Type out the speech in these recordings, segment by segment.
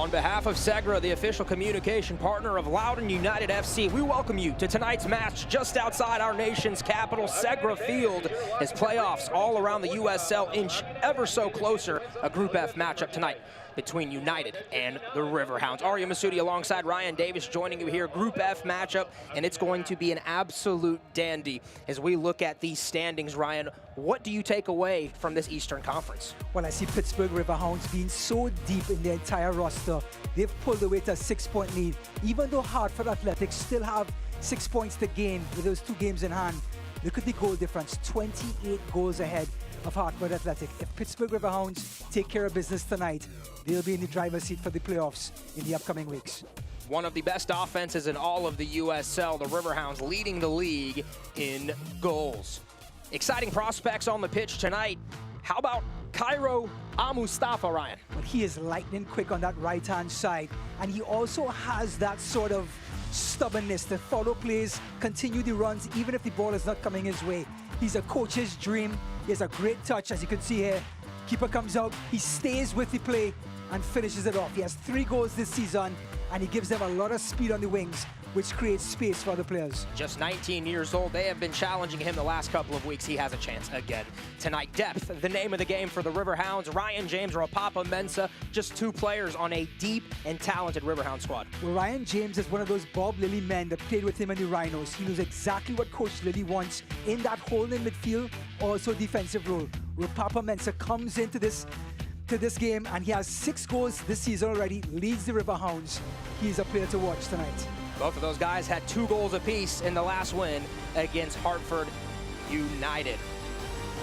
On behalf of Segra, the official communication partner of Loudoun United FC, we welcome you to tonight's match just outside our nation's capital, Segra Field, as playoffs all around the USL inch ever so closer. A Group F matchup tonight between United and the Riverhounds. Arya Masudi alongside Ryan Davis joining you here. Group F matchup, and it's going to be an absolute dandy. As we look at these standings, Ryan, what do you take away from this Eastern Conference? Well, I see Pittsburgh Riverhounds being so deep in their entire roster. They've pulled away to a 6-point lead. Even though Hartford Athletics still have 6 points to gain with those 2 games in hand, look at the goal difference, 28 goals ahead of Hartford Athletic. If Pittsburgh Riverhounds take care of business tonight, they'll be in the driver's seat for the playoffs in the upcoming weeks. One of the best offenses in all of the USL, the Riverhounds leading the league in goals. Exciting prospects on the pitch tonight. How about Cairo Mustafa, Ryan? Well, he is lightning quick on that right-hand side, and he also has that sort of stubbornness to follow plays, continue the runs, even if the ball is not coming his way. He's a coach's dream. He has a great touch, as you can see here. Keeper comes out, he stays with the play and finishes it off. He has 3 goals this season, and he gives them a lot of speed on the wings, which creates space for the players. Just 19 years old. They have been challenging him the last couple of weeks. He has a chance again tonight. Depth, the name of the game for the Riverhounds. Ryan James, Rapapa Mensah, just 2 players on a deep and talented Riverhound squad. Well, Ryan James is one of those Bob Lilly men that played with him in the Rhinos. He knows exactly what Coach Lilly wants in that hole in midfield, also defensive role. Rapapa Mensah comes into this game, and he has 6 goals this season already, leads the Riverhounds. He's a player to watch tonight. Both of those guys had 2 goals apiece in the last win against Hartford United.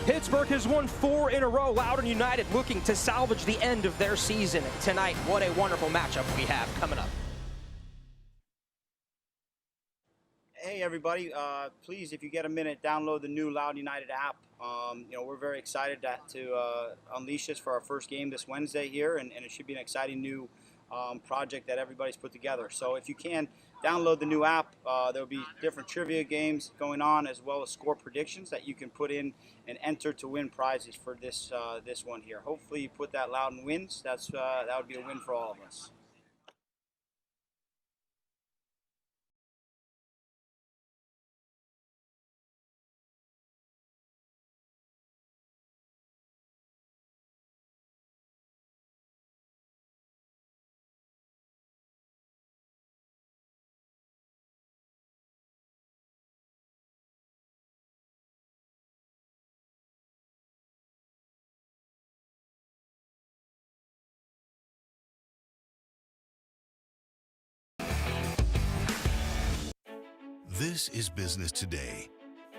Pittsburgh has won 4 in a row. Loudoun United looking to salvage the end of their season tonight. What a wonderful matchup we have coming up. Hey everybody, please, if you get a minute, download the new Loudoun United app. We're very excited to unleash this for our first game this Wednesday here, and it should be an exciting new project that everybody's put together. So if you can, download the new app. There'll be different trivia games going on, as well as score predictions that you can put in and enter to win prizes for this one here. Hopefully you put that Loudoun wins. That would be a win for all of us. This is business today.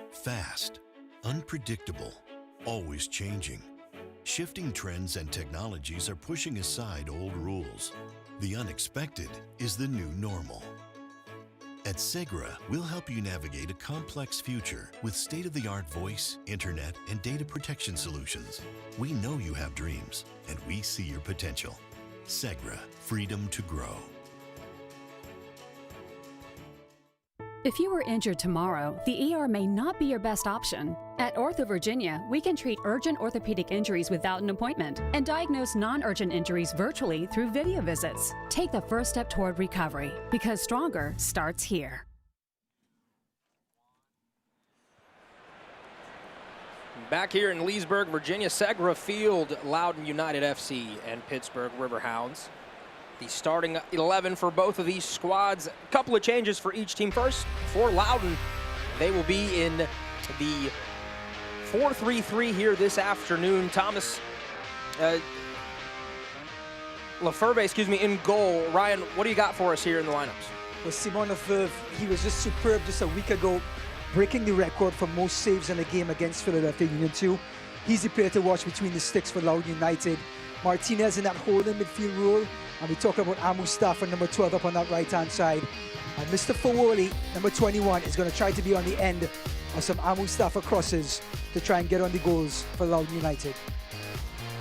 Fast, unpredictable, always changing. Shifting trends and technologies are pushing aside old rules. The unexpected is the new normal. At Segra, we'll help you navigate a complex future with state-of-the-art voice, internet, and data protection solutions. We know you have dreams, and we see your potential. Segra, freedom to grow. If you were injured tomorrow, the ER may not be your best option. At Ortho Virginia, we can treat urgent orthopedic injuries without an appointment and diagnose non-urgent injuries virtually through video visits. Take the first step toward recovery, because stronger starts here. Back here in Leesburg, Virginia, Segra Field, Loudoun United FC and Pittsburgh Riverhounds. The starting 11 for both of these squads. A couple of changes for each team. First, for Loudoun, they will be in the 4-3-3 here this afternoon. Thomas Lefebvre, in goal. Ryan, what do you got for us here in the lineups? Well, Simon Lefebvre, he was just superb just a week ago, breaking the record for most saves in a game against Philadelphia Union 2. He's the player to watch between the sticks for Loudoun United. Martinez in that holding midfield role. And we talk about Mustafa, number 12, up on that right-hand side. And Mr. Fawoli, number 21, is going to try to be on the end of some Mustafa crosses to try and get on the goals for Loudoun United.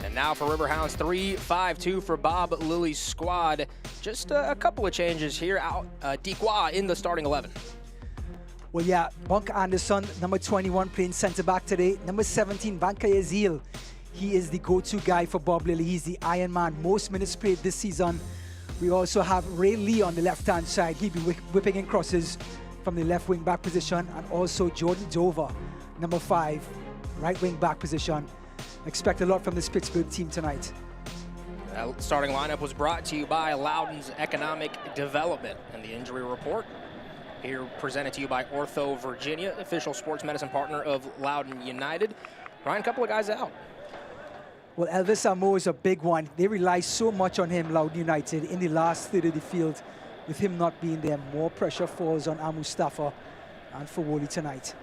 And now for Riverhounds, 3-5-2 for Bob Lilly's squad. Just a couple of changes here. Out Dikwa in the starting 11. Well, yeah, Bunk Anderson, number 21, playing centre-back today. Number 17, Banka Yazil. He is the go-to guy for Bob Lilly. He's the Iron Man. Most minutes played this season We also have Ray Lee on the left-hand side. He'll be whipping in crosses from the left wing back position, and also Jordan Dover, number 5, right wing back position. Expect a lot from this Pittsburgh team tonight. That starting lineup was brought to you by Loudoun's Economic Development, and the injury report here presented to you by Ortho Virginia, official sports medicine partner of Loudoun United. Ryan, a couple of guys out. Well, Elvis Amo is a big one. They rely so much on him, Loudoun United, in the last third of the field. With him not being there, more pressure falls on Mustafa and Fawoli tonight.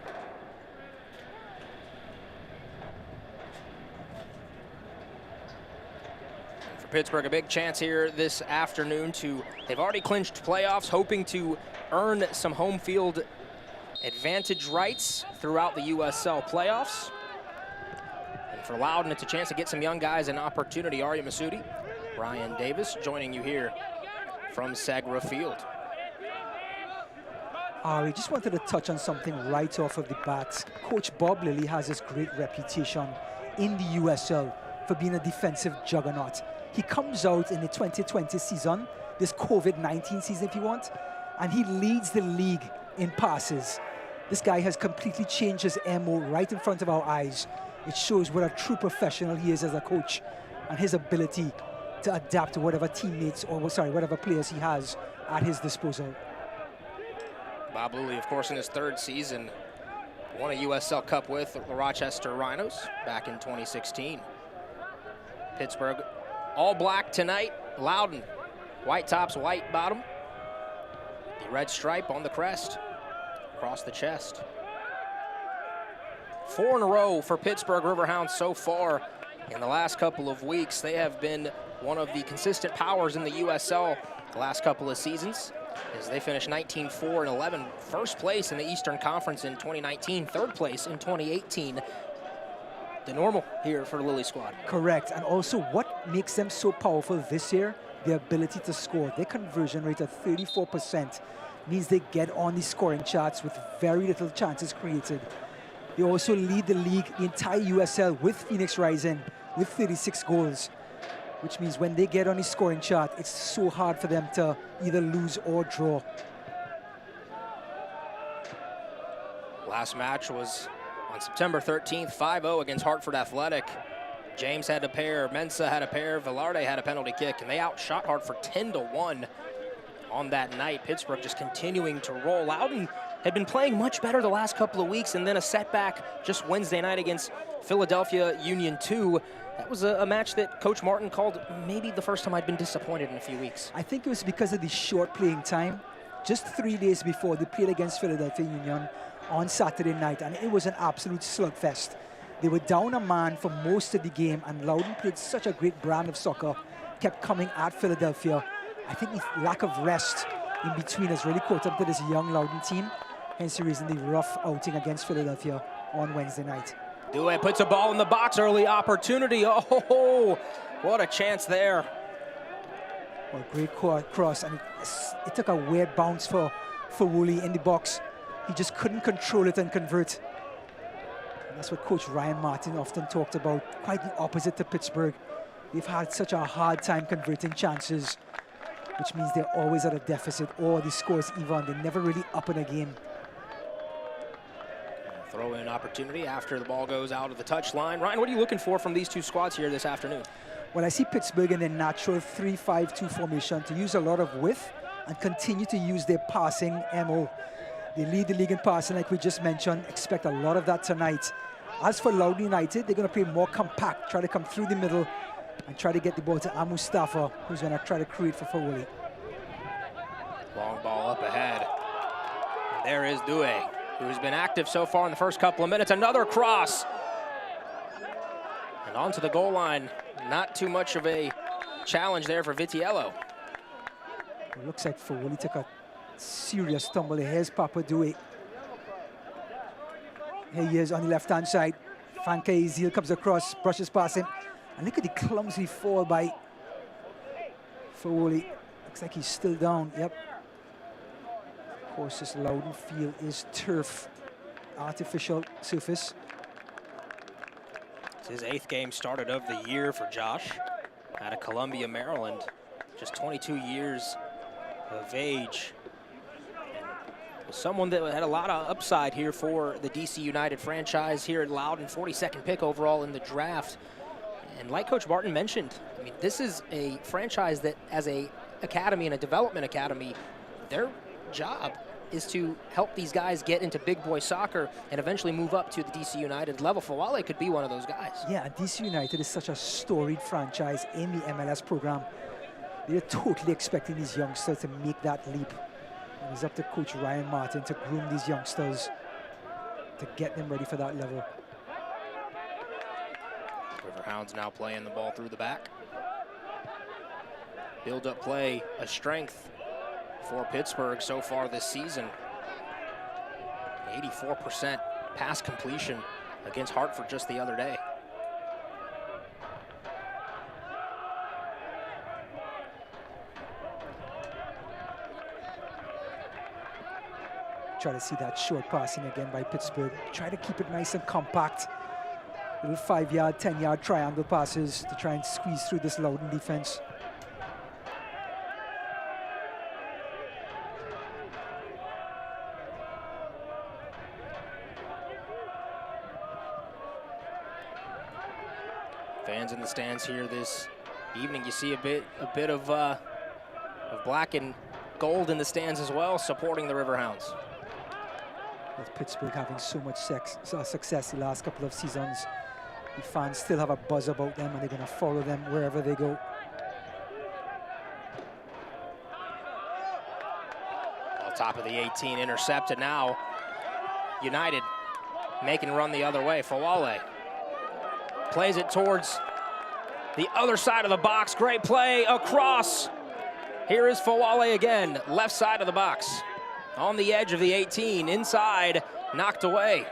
For Pittsburgh, a big chance here this afternoon they've already clinched playoffs, hoping to earn some home field advantage rights throughout the USL playoffs. And for Loudoun, it's a chance to get some young guys an opportunity. Arya Masudi, Ryan Davis joining you here from Segra Field. Ari, just wanted to touch on something right off of the bat. Coach Bob Lilly has this great reputation in the USL for being a defensive juggernaut. He comes out in the 2020 season, this COVID-19 season if you want, and he leads the league in passes. This guy has completely changed his MO right in front of our eyes. It shows what a true professional he is as a coach and his ability to adapt to whatever teammates, or whatever players he has at his disposal. Bob Lilly, of course, in his 3rd season, won a USL Cup with the Rochester Rhinos back in 2016. Pittsburgh, all black tonight. Loudoun, white tops, white bottom. The red stripe on the crest, across the chest. 4 in a row for Pittsburgh Riverhounds so far in the last couple of weeks. They have been one of the consistent powers in the USL the last couple of seasons, as they finished 19-4-11, first place in the Eastern Conference in 2019, 3rd place in 2018. The normal here for the Lilly squad. Correct, and also what makes them so powerful this year, their ability to score. Their conversion rate of 34% means they get on the scoring charts with very little chances created. They also lead the league, the entire USL, with Phoenix Rising with 36 goals, which means when they get on the scoring chart, it's so hard for them to either lose or draw. Last match was on September 13th, 5-0 against Hartford Athletic. James had a pair, Mensah had a pair, Velarde had a penalty kick, and they outshot Hartford 10-1 on that night. Pittsburgh just continuing to roll out and had been playing much better the last couple of weeks, and then a setback just Wednesday night against Philadelphia Union 2. That was a match that Coach Martin called maybe the first time I'd been disappointed in a few weeks. I think it was because of the short playing time. Just 3 days before, they played against Philadelphia Union on Saturday night, and it was an absolute slugfest. They were down a man for most of the game, and Loudoun played such a great brand of soccer, kept coming at Philadelphia. I think the lack of rest in between has really caught up to this young Loudoun team, hence the reason the rough outing against Philadelphia on Wednesday night. Due puts a ball in the box, early opportunity. Oh, what a chance there. Well, great cross, and it took a weird bounce for Woolley in the box. He just couldn't control it and convert. And that's what Coach Ryan Martin often talked about, quite the opposite to Pittsburgh. They've had such a hard time converting chances, which means they're always at a deficit or the score's even. They're never really up in a game. Throw-in opportunity after the ball goes out of the touchline. Ryan, what are you looking for from these two squads here this afternoon? Well, I see Pittsburgh in their natural 3-5-2 formation to use a lot of width and continue to use their passing MO. They lead the league in passing, like we just mentioned. Expect a lot of that tonight. As for Loudoun United, they're going to play more compact, try to come through the middle and try to get the ball to Mustafa, who's going to try to create for Fawoli. Long ball up ahead. And there is Due, who's been active so far in the first couple of minutes. Another cross. And onto the goal line. Not too much of a challenge there for Vitiello. It looks like Fawoli took a serious stumble. Here's Papa Due. Here he is on the left-hand side. Franke Ezil comes across, brushes past him. And look at the clumsy fall by Fawoli. Looks like he's still down. Yep. Of course, this Loudoun field is turf, artificial surface. It's his 8th game started of the year for Josh out of Columbia, Maryland. just 22 years of age. Someone that had a lot of upside here for the DC United franchise here at Loudoun, 42nd pick overall in the draft. And like Coach Martin mentioned, I mean, this is a franchise that, as a academy and a development academy, their job is to help these guys get into big boy soccer and eventually move up to the DC United level. Fawale could be one of those guys. Yeah, DC United is such a storied franchise in the MLS program. They're totally expecting these youngsters to make that leap. And it's up to Coach Ryan Martin to groom these youngsters to get them ready for that level. Riverhounds now playing the ball through the back. Build-up play, a strength for Pittsburgh so far this season. 84% pass completion against Hartford just the other day. Try to see that short passing again by Pittsburgh. Try to keep it nice and compact. Little 5-yard, 10-yard triangle passes to try and squeeze through this Loudoun defense. Fans in the stands here this evening. You see a bit of black and gold in the stands as well, supporting the Riverhounds. With Pittsburgh having so much success the last couple of seasons, the fans still have a buzz about them, and they're going to follow them wherever they go. Ball top of the 18, intercepted now. United making a run the other way. Fawale plays it towards the other side of the box. Great play across. Here is Fawale again, left side of the box. On the edge of the 18, inside, knocked away.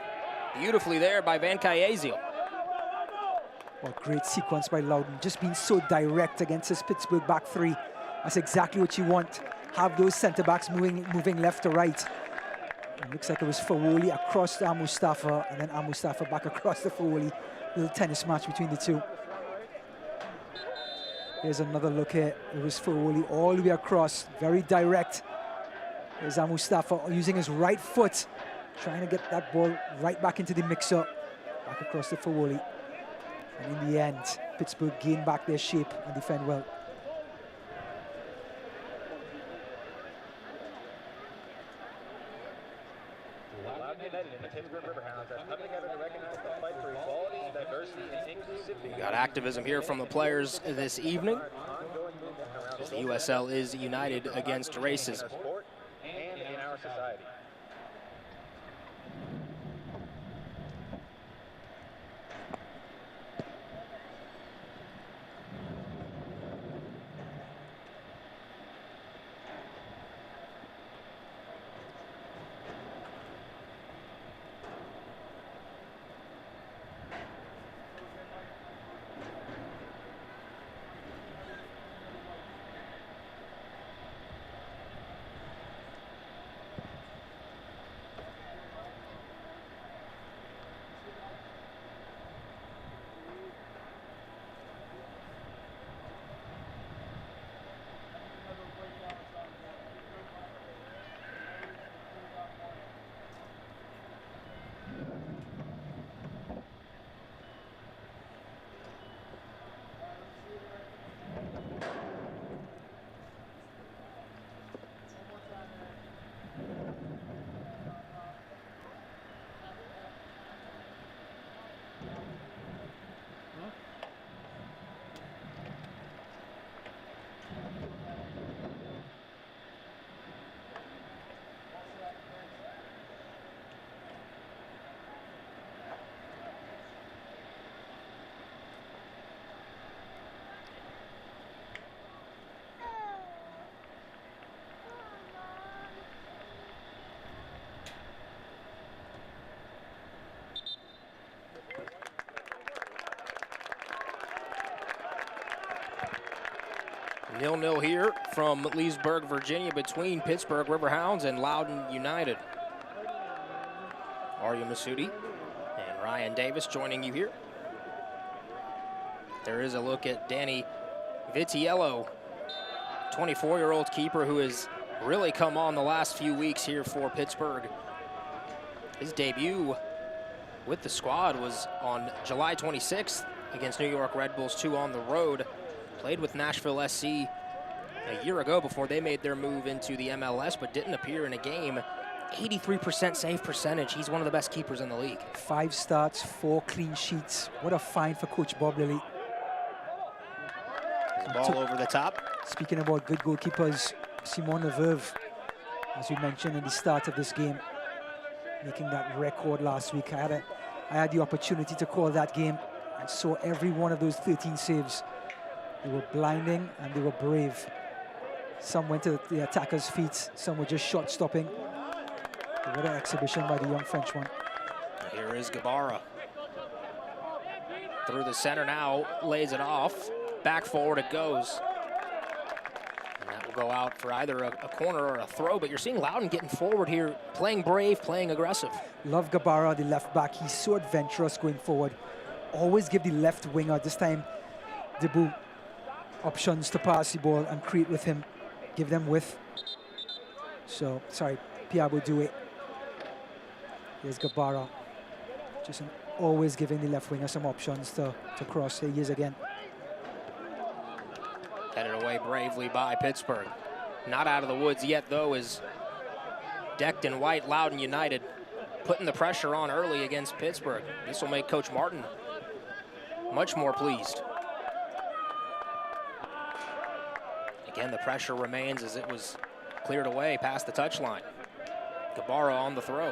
Beautifully there by Van Kayezio. Well, great sequence by Loudoun, just being so direct against this Pittsburgh back three. That's exactly what you want. Have those center backs moving left to right. It looks like it was Fawale across to Mustafa, and then Mustafa back across to Fawale. Little tennis match between the two. Here's another look here. It was Fawale all the way across, very direct. There's Mustafa using his right foot, trying to get that ball right back into the mix-up, back across to Fawale. And in the end, Pittsburgh gained back their shape and defend well. We got activism here from the players this evening. The USL is united against racism. And in our society. Nil-nil here from Leesburg, Virginia, between Pittsburgh Riverhounds and Loudoun United. Arya Masudi and Ryan Davis joining you here. There is a look at Danny Vitiello 24-year-old keeper who has really come on the last few weeks here for Pittsburgh. His debut with the squad was on July 26th against New York Red Bulls 2 on the road. Played with Nashville SC a year ago before they made their move into the MLS, but didn't appear in a game. 83% save percentage. He's one of the best keepers in the league. 5 starts, 4 clean sheets. What a find for Coach Bob Lilly. Ball over the top. Speaking about good goalkeepers, Simon Lefebvre, as we mentioned in the start of this game, making that record last week. I had the opportunity to call that game and saw every one of those 13 saves. They were blinding and they were brave. Some went to the attacker's feet, some were just shot stopping. What an exhibition by the young Frenchman. Here is Gabara. Through the center now, lays it off. Back forward it goes. And that will go out for either a corner or a throw, but you're seeing Loudoun getting forward here, playing brave, playing aggressive. Love Gabara, the left back. He's so adventurous going forward. Always give the left winger, this time Debut, options to pass the ball and create with him, give them width. So, sorry, Pierre will do it. Here's Gabara. Just always giving the left winger some options to cross. There he is again. Headed away bravely by Pittsburgh. Not out of the woods yet, though, is decked in white Loudoun United, putting the pressure on early against Pittsburgh. This will make Coach Martin much more pleased. Again, the pressure remains as it was cleared away past the touchline. Gabara on the throw.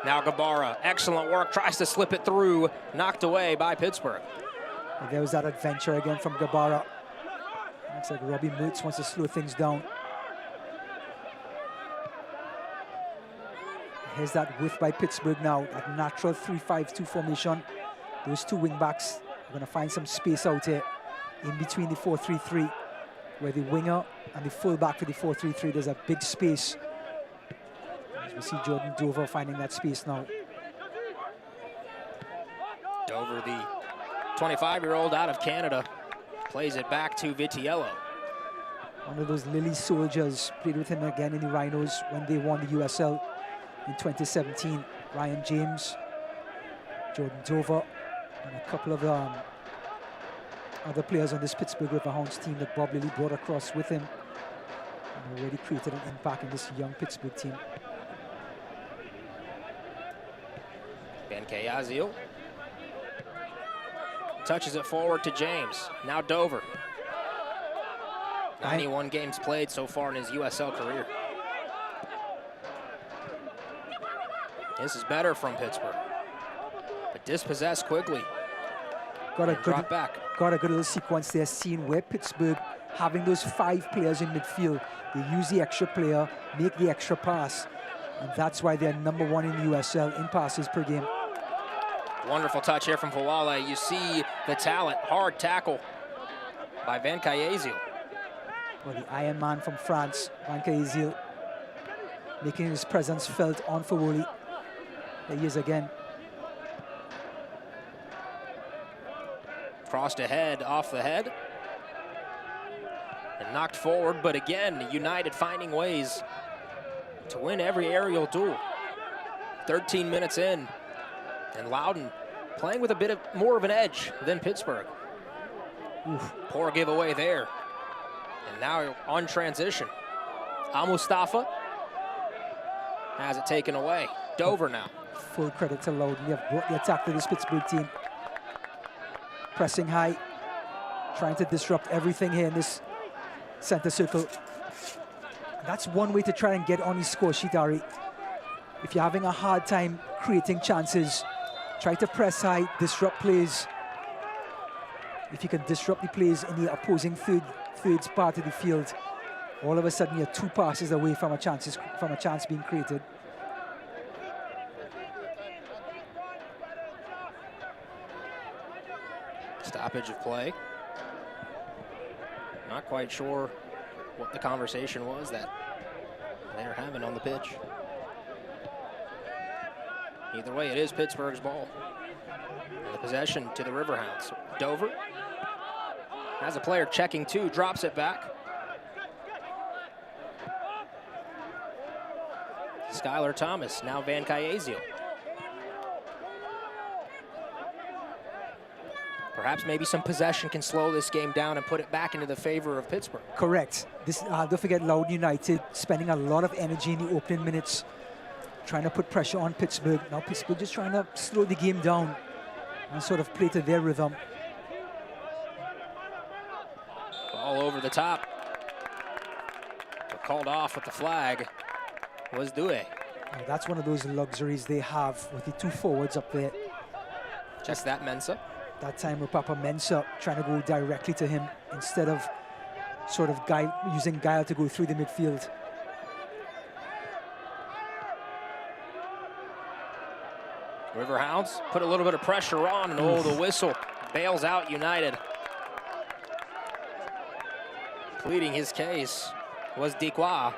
Now Gabara, excellent work, tries to slip it through, knocked away by Pittsburgh. And there was that adventure again from Gabara. Looks like Robbie Moots wants to slow things down. Here's that width by Pittsburgh now, that natural 3-5-2 formation. Those 2 wing backs are going to find some space out here in between the 4-3-3, where the winger and the fullback for the 4-3-3, there's a big space. As we see Jordan Dover finding that space now. Dover, the 25-year-old out of Canada, plays it back to Vitiello. One of those Lily soldiers, played with him again in the Rhinos when they won the USL in 2017. Ryan James, Jordan Dover, and a couple of other players on this Pittsburgh Riverhounds team that Bob Lilly brought across with him, and already created an impact in this young Pittsburgh team. Ben Kayazil touches it forward to James. Now Dover. 91 games played so far in his USL career. This is better from Pittsburgh, but dispossessed quickly. Got a good little sequence there, seeing where Pittsburgh, having those 5 players in midfield, they use the extra player, make the extra pass, and that's why they're #1 in the USL in passes per game. Wonderful touch here from Fawale. You see the talent, hard tackle by Van Kayezil. Well, the Iron Man from France, Van Kayezil, making his presence felt on Fawale. There he is again. Crossed ahead, off the head. And knocked forward, but again, United finding ways to win every aerial duel. 13 minutes in, and Loudoun playing with a bit more of an edge than Pittsburgh. Oof. Poor giveaway there. And now on transition, Al-Mustafa has it taken away. Dover now. Full credit to Loudoun. They have brought the attack to this Pittsburgh team. Pressing high, trying to disrupt everything here in this center circle. That's one way to try and get on his score sheet, Ari. If you're having a hard time creating chances, try to press high, disrupt plays. If you can disrupt the plays in the opposing third part of the field, all of a sudden you're 2 passes away from a chance being created. Stoppage of play. Not quite sure what the conversation was that they're having on the pitch. Either way, it is Pittsburgh's ball. And the possession to the Riverhounds. Dover has a player checking too, drops it back. Skylar Thomas, now Van Cayezio. Perhaps maybe some possession can slow this game down and put it back into the favor of Pittsburgh. Correct. Don't forget Loudoun United spending a lot of energy in the opening minutes, trying to put pressure on Pittsburgh. Now Pittsburgh just trying to slow the game down and sort of play to their rhythm. Ball over the top. But called off with the flag was Due. Now, that's one of those luxuries they have with the two forwards up there. Just that Mensah. That time with Papa Mensah trying to go directly to him instead of sort of using Guile to go through the midfield. Riverhounds put a little bit of pressure on, and oh, the whistle bails out United. Pleading his case was Dequois.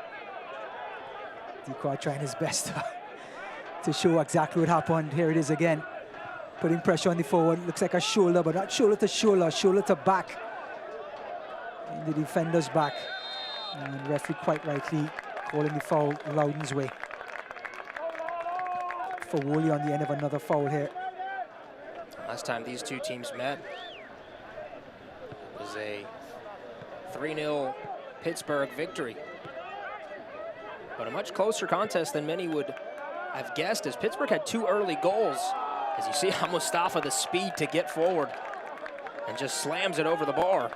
Dequois trying his best to show exactly what happened. Here it is again. Putting pressure on the forward. Looks like a shoulder, but not shoulder to shoulder, shoulder to back. In the defender's back. And referee quite rightly calling the foul Loudoun's way. For Woolley on the end of another foul here. Last time these two teams met was a 3-0 Pittsburgh victory. But a much closer contest than many would have guessed, as Pittsburgh had 2 early goals. As you see how Mustafa, the speed to get forward, and just slams it over the bar.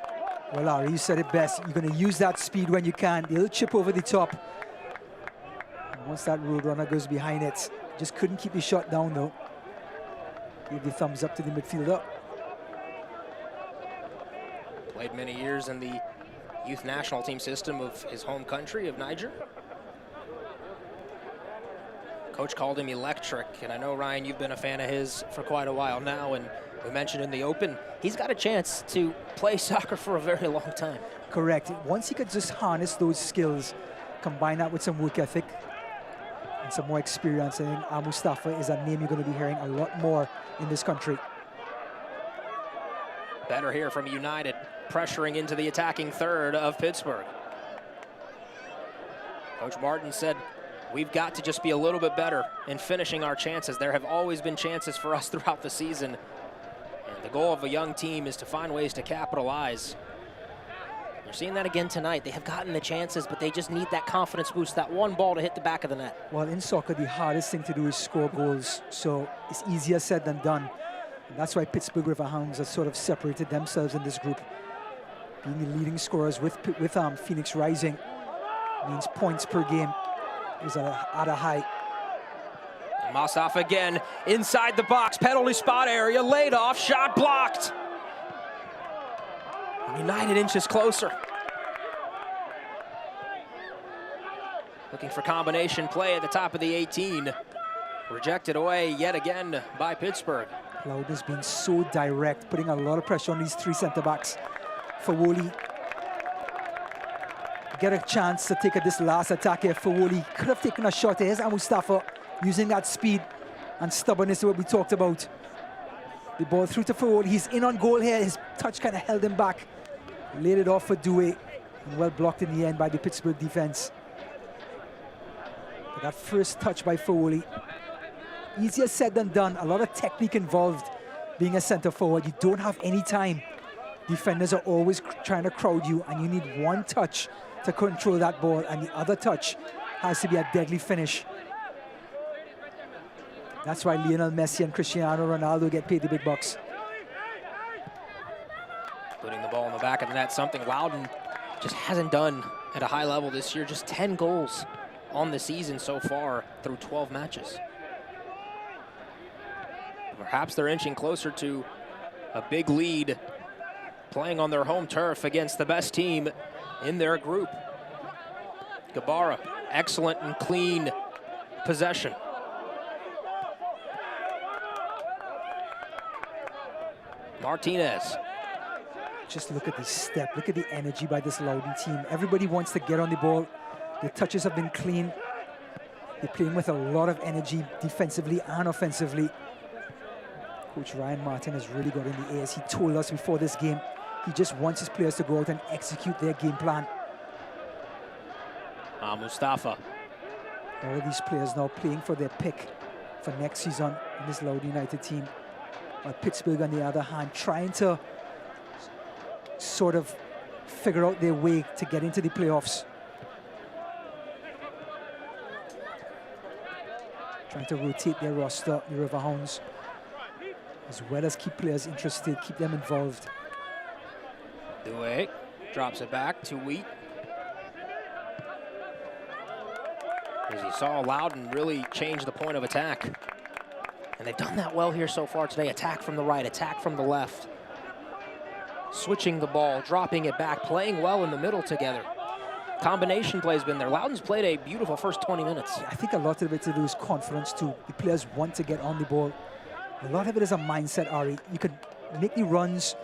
Well, Ari, you said it best. You're going to use that speed when you can. The little chip over the top. And once that roadrunner goes behind it, just couldn't keep the shot down, though. Give the thumbs up to the midfielder. Played many years in the youth national team system of his home country of Niger. Coach called him electric, and I know, Ryan, you've been a fan of his for quite a while now, and we mentioned in the open, he's got a chance to play soccer for a very long time. Correct. Once he could just harness those skills, combine that with some work ethic and some more experience, I think Mustafa is a name you're going to be hearing a lot more in this country. Better here from United, pressuring into the attacking third of Pittsburgh. Coach Martin said, we've got to just be a little bit better in finishing our chances. There have always been chances for us throughout the season. And the goal of a young team is to find ways to capitalize. You're seeing that again tonight. They have gotten the chances, but they just need that confidence boost, that one ball to hit the back of the net. Well, in soccer, the hardest thing to do is score goals. So it's easier said than done. And that's why Pittsburgh Riverhounds have sort of separated themselves in this group. Being the leading scorers with Phoenix Rising means points per game is at a high. Mustafa again inside the box, penalty spot area, laid off, shot blocked. United inches closer. Looking for combination play at the top of the 18. Rejected away yet again by Pittsburgh. Loudoun has been so direct, putting a lot of pressure on these 3 centre-backs. For Woolley, get a chance to take this last attack here. For Woolley, could have taken a shot. Here's Mustafa using that speed and stubbornness, what we talked about. The ball through to Fawoli. He's in on goal here. His touch kind of held him back. Laid it off for Due, and well blocked in the end by the Pittsburgh defense. But that first touch by Fawoli, easier said than done. A lot of technique involved being a center forward. You don't have any time. Defenders are always trying to crowd you, and you need one touch to control that ball, and the other touch has to be a deadly finish. That's why Lionel Messi and Cristiano Ronaldo get paid the big bucks. Putting the ball in the back of the net, something Loudoun just hasn't done at a high level this year. Just 10 goals on the season so far through 12 matches. Perhaps they're inching closer to a big lead, playing on their home turf against the best team in their group. Gabara, excellent and clean possession. Martinez Just look at the step, look at the energy by this Loudoun team. Everybody wants to get on the ball. The touches have been clean. They're playing with a lot of energy defensively and offensively. Coach Ryan Martin has really got in the airs. He told us before this game, he just wants his players to go out and execute their game plan. Mustafa. All of these players now playing for their pick for next season in this Loudoun United team. But Pittsburgh, on the other hand, trying to sort of figure out their way to get into the playoffs. Trying to rotate their roster, the Riverhounds, as well as keep players interested, keep them involved. Dewey drops it back to Wheat. As you saw, Loudoun really change the point of attack. And they've done that well here so far today. Attack from the right, attack from the left. Switching the ball, dropping it back, playing well in the middle together. Combination play's been there. Loudoun's played a beautiful first 20 minutes. I think a lot of it to do is confidence too. The players want to get on the ball. A lot of it is a mindset, Ari. You can make the runs,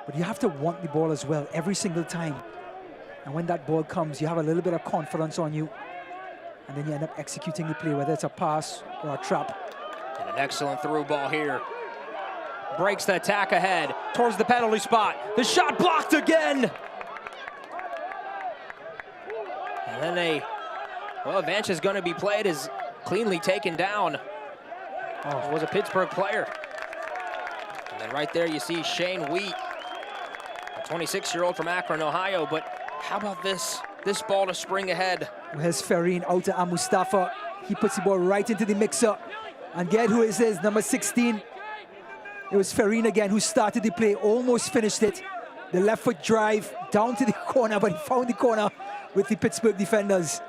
but you have to want the ball as well every single time. And when that ball comes, you have a little bit of confidence on you. And then you end up executing the play, whether it's a pass or a trap. And an excellent through ball here. Breaks the attack ahead towards the penalty spot. The shot blocked again. And then advantage is going to be played as cleanly taken down. Oh, it was a Pittsburgh player. And then right there you see Shane Wheat, a 26-year-old from Akron, Ohio. But how about this ball to spring ahead? Here's Ferrin out to Mustafa. He puts the ball right into the mixer. And get who it is, number 16. It was Ferrin again who started the play, almost finished it. The left foot drive down to the corner, but he found the corner with the Pittsburgh defenders.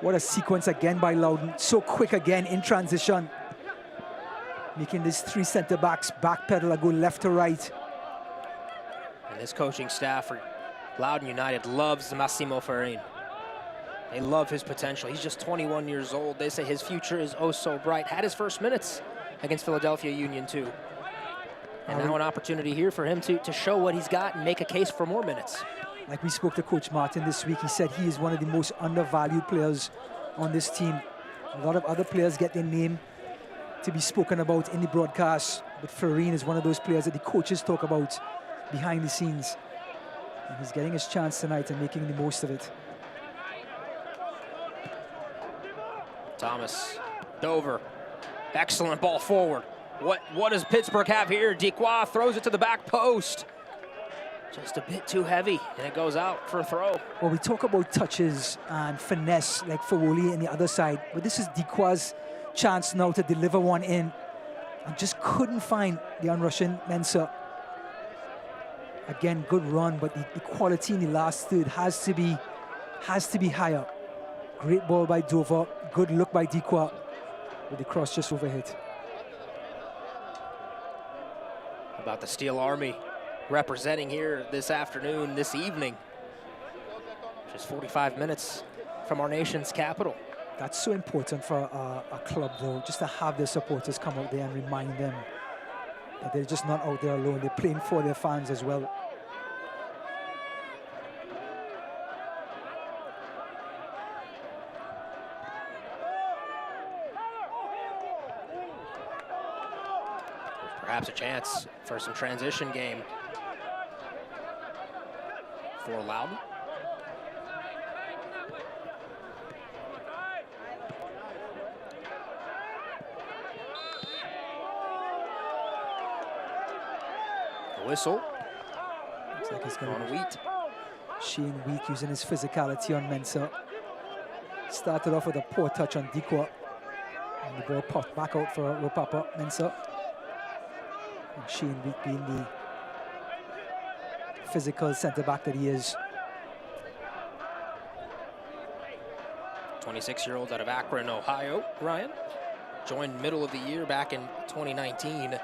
What a sequence again by Loudoun. So quick again in transition. Making these three center backs backpedal and go left to right. And this coaching staff for Loudoun United loves Massimo Ferrin. They love his potential. He's just 21 years old. They say his future is oh so bright. Had his first minutes against Philadelphia Union too. And now an opportunity here for him to show what he's got and make a case for more minutes. Like we spoke to Coach Martin this week, he said he is one of the most undervalued players on this team. A lot of other players get their name to be spoken about in the broadcast, but Ferrin is one of those players that the coaches talk about behind the scenes. And he's getting his chance tonight and making the most of it. Thomas, Dover, excellent ball forward. What does Pittsburgh have here? Dequoy throws it to the back post. Just a bit too heavy, and it goes out for a throw. Well, we talk about touches and finesse like Fawoli on the other side, but this is Dequoy's chance now to deliver one in. And just couldn't find the unrushing Mensah. Again, good run, but the quality in the last third has to be higher. Great ball by Dover, good look by Dequoy, with the cross just overhead. About the Steel Army representing here this afternoon, this evening. Just 45 minutes from our nation's capital. That's so important for a club, though, just to have their supporters come out there and remind them that they're just not out there alone. They're playing for their fans as well. Perhaps a chance for some transition game for Loudoun. A whistle. Looks like he's going on Wheat. Shane Wheat using his physicality on Mensah. Started off with a poor touch on Dequoy. And the ball popped back out for Ropapa Mensah. And Shane Wheat being the physical centre-back that he is. 26-year-old out of Akron, Ohio, Ryan. Joined middle of the year back in 2019.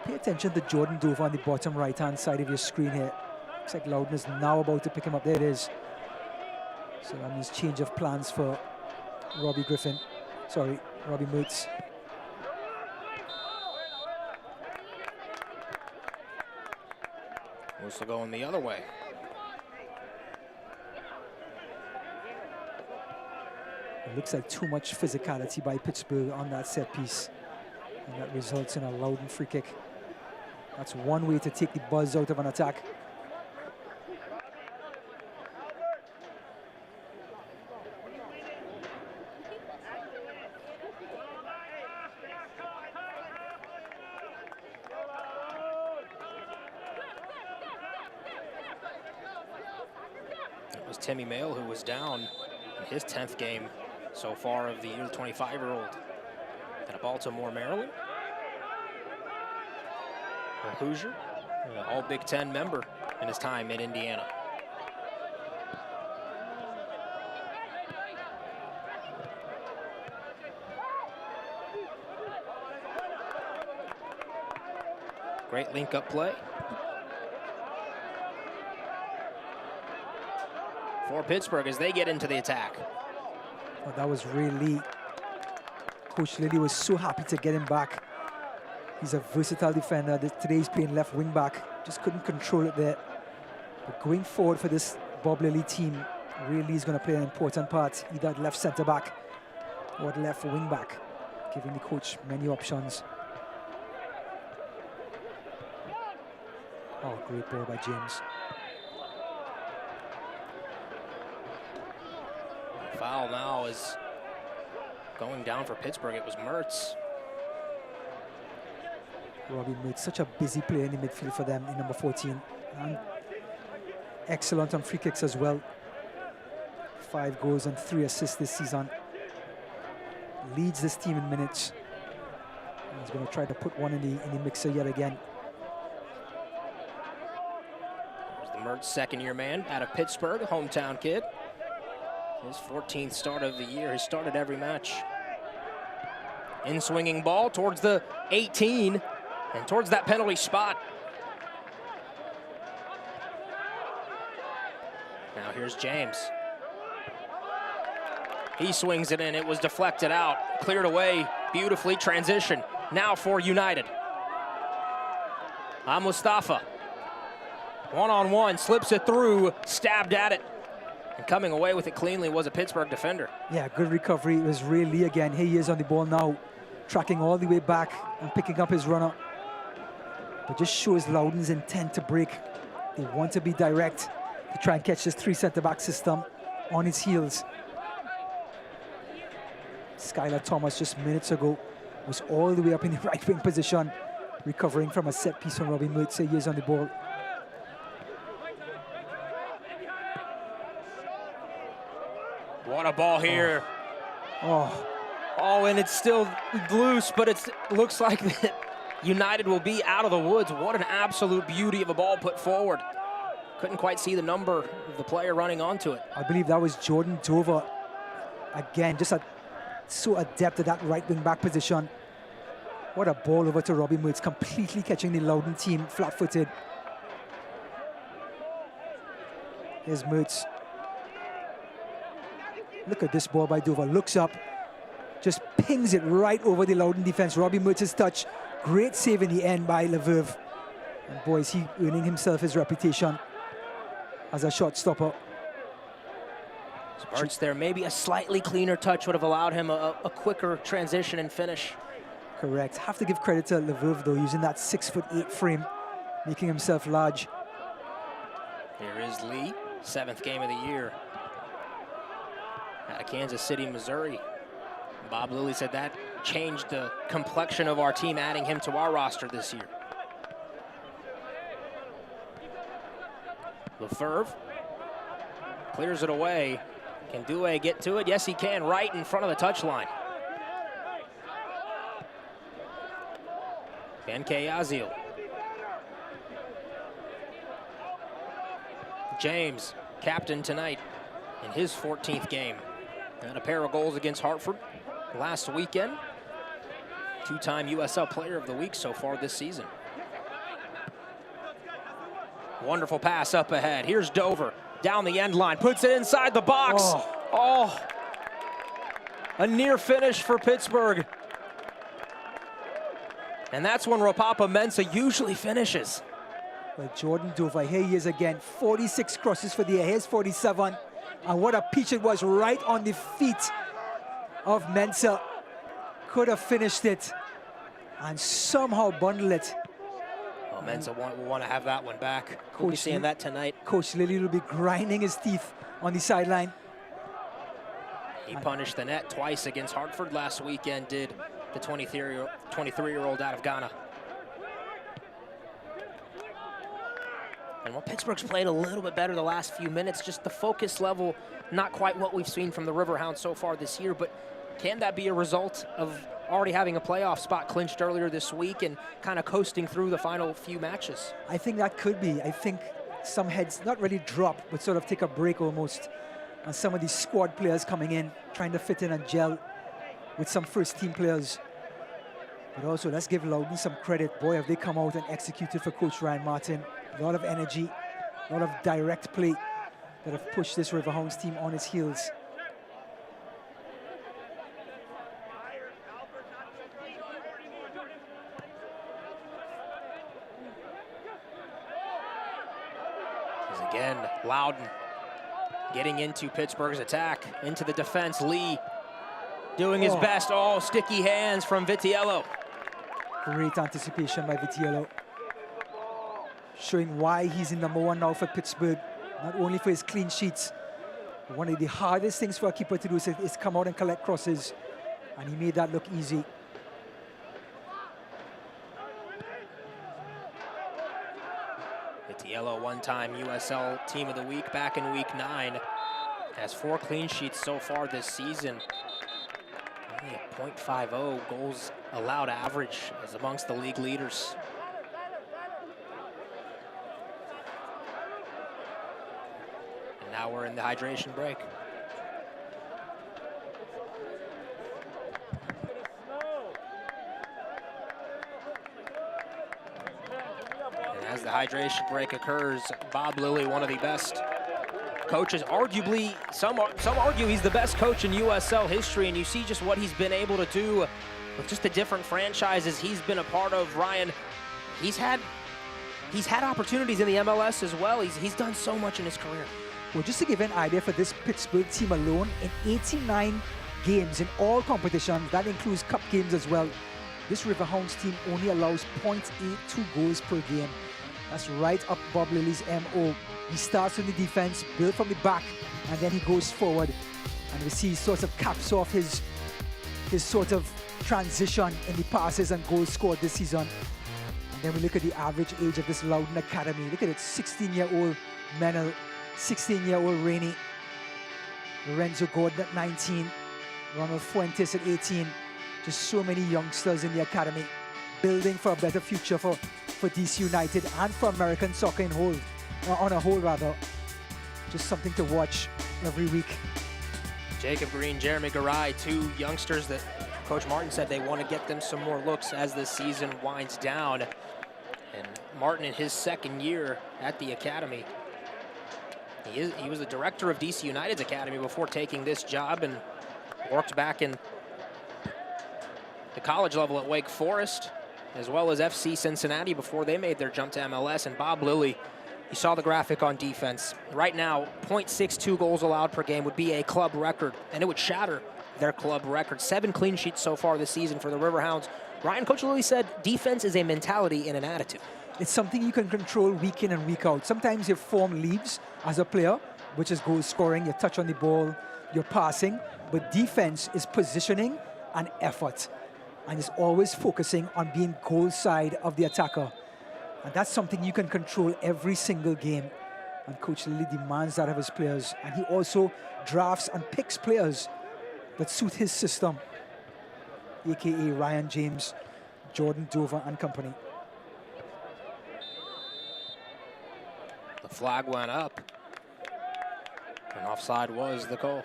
Pay attention to Jordan Dover on the bottom right-hand side of your screen here. Looks like Loudoun is now about to pick him up. There it is. So that means change of plans for Robbie Mertz. Whistle going the other way. It looks like too much physicality by Pittsburgh on that set piece. And that results in a Loudoun free kick. That's one way to take the buzz out of an attack. It was Timmy Mail who was down in his 10th game so far of the year, the 25-year-old out of Baltimore, Maryland. A Hoosier, an all Big Ten member in his time in Indiana. Great link-up play for Pittsburgh as they get into the attack. Oh, that was really, Coach Lilly was so happy to get him back. He's a versatile defender. Today he's playing left wing back. Just couldn't control it there. But going forward for this Bob Lilly team, really is going to play an important part, either at left centre back or at left wing back, giving the coach many options. Oh, great ball by James. Foul now is going down for Pittsburgh. It was Mertz. Robbie made such a busy player in the midfield for them in number 14. And excellent on free kicks as well. 5 goals and 3 assists this season. Leads this team in minutes. And he's going to try to put one in the mixer yet again. There's the Mertz second-year man out of Pittsburgh, hometown kid. His 14th start of the year. He started every match. In-swinging ball towards the 18 and towards that penalty spot. Now here's James. He swings it in. It was deflected out. Cleared away beautifully. Transition now for United. Mustafa. One-on-one. Slips it through. Stabbed at it. And coming away with it cleanly was a Pittsburgh defender. Yeah, good recovery. It was Ray Lee again. Here he is on the ball now, tracking all the way back and picking up his runner. But just shows Loudoun's intent to break. They want to be direct to try and catch this 3 centre-back system on its heels. Skylar Thomas just minutes ago was all the way up in the right wing position, recovering from a set piece from Robbie Mertz. He is on the ball. What a ball here. Oh, and it's still loose, but it looks like that United will be out of the woods. What an absolute beauty of a ball put forward. Couldn't quite see the number of the player running onto it. I believe that was Jordan Dover. Again, just so adept at that right wing back position. What a ball over to Robbie Mertz, completely catching the Loudoun team flat-footed. Here's Mertz. Look at this ball by Dover. Looks up, just pings it right over the Loudoun defense. Robbie Mertz's touch. Great save in the end by Leverve. And boy, is he earning himself his reputation as a shot stopper. Mertz there, maybe a slightly cleaner touch would have allowed him a quicker transition and finish. Correct. Have to give credit to Leverve though, using that 6'8" frame, making himself large. Here is Lee, 7th game of the year. Out of Kansas City, Missouri. Bob Lilly said that changed the complexion of our team, adding him to our roster this year. Lefebvre clears it away. Can Douay get to it? Yes, he can, right in front of the touchline. Benkei Yazil. James, captain tonight in his 14th game. And a pair of goals against Hartford last weekend. 2-time USL Player of the Week so far this season. Wonderful pass up ahead. Here's Dover down the end line, puts it inside the box. Oh, a near finish for Pittsburgh. And that's when Rapapa Mensah usually finishes. Well, Jordan Dover, here he is again. 46 crosses for the air. Here's 47. And what a peach it was right on the feet of Mensah. Could have finished it and somehow bundle it. Well, Mensah will want to have that one back. We'll be seeing that tonight. Coach Lilly will be grinding his teeth on the sideline. He punished the net twice against Hartford last weekend, did the 23-year-old out of Ghana. And while Pittsburgh's played a little bit better the last few minutes, just the focus level, not quite what we've seen from the Riverhounds so far this year, but can that be a result of already having a playoff spot clinched earlier this week and kind of coasting through the final few matches? I think that could be. I think some heads not really drop, but sort of take a break almost. And some of these squad players coming in, trying to fit in and gel with some first-team players. But also, let's give Loudoun some credit. Boy, have they come out and executed for Coach Ryan Martin. A lot of energy, a lot of direct play that have pushed this Riverhounds team on its heels. Again, Loudoun getting into Pittsburgh's attack, into the defense. Lee doing his best. Oh, sticky hands from Vitiello. Great anticipation by Vitiello. Showing why he's in #1 now for Pittsburgh. Not only for his clean sheets. One of the hardest things for a keeper to do is come out and collect crosses. And he made that look easy. Vitiello, one-time USL Team of the Week back in Week 9. Has 4 clean sheets so far this season. Only a .50 goals allowed average is amongst the league leaders. And now we're in the hydration break. As the hydration break occurs, Bob Lilly, one of the best coaches, arguably, some argue he's the best coach in USL history, and you see just what he's been able to do with just the different franchises he's been a part of. Ryan, he's had opportunities in the MLS as well. He's done so much in his career. Well, just to give an idea for this Pittsburgh team alone, in 89 games in all competitions, that includes cup games as well, this Riverhounds team only allows 0.82 goals per game. That's right up Bob Lilly's MO. He starts with the defense, built from the back, and then he goes forward. And we see he sort of caps off his sort of transition in the passes and goals scored this season. And then we look at the average age of this Loudoun Academy. Look at it, 16-year-old Menel, 16-year-old Rainey, Lorenzo Gordon at 19, Ronald Fuentes at 18. Just so many youngsters in the academy, building for a better future for DC United and for American soccer on a whole rather. Just something to watch every week. Jacob Green, Jeremy Garay, 2 youngsters that Coach Martin said they want to get them some more looks as this season winds down. And Martin, in his 2nd year at the academy, he was the director of DC United's academy before taking this job, and worked back in the college level at Wake Forest, as well as FC Cincinnati before they made their jump to MLS. And Bob Lilly, you saw the graphic on defense. Right now, 0.62 goals allowed per game would be a club record, and it would shatter their club record. 7 clean sheets so far this season for the Riverhounds. Ryan, Coach Lilly said defense is a mentality and an attitude. It's something you can control week in and week out. Sometimes your form leaves as a player, which is goal scoring, your touch on the ball, your passing, but defense is positioning and effort. And it's always focusing on being goal side of the attacker. And that's something you can control every single game. And Coach Lilly demands that of his players. And he also drafts and picks players that suit his system, AKA Ryan James, Jordan Dover and company. The flag went up, and offside was the call.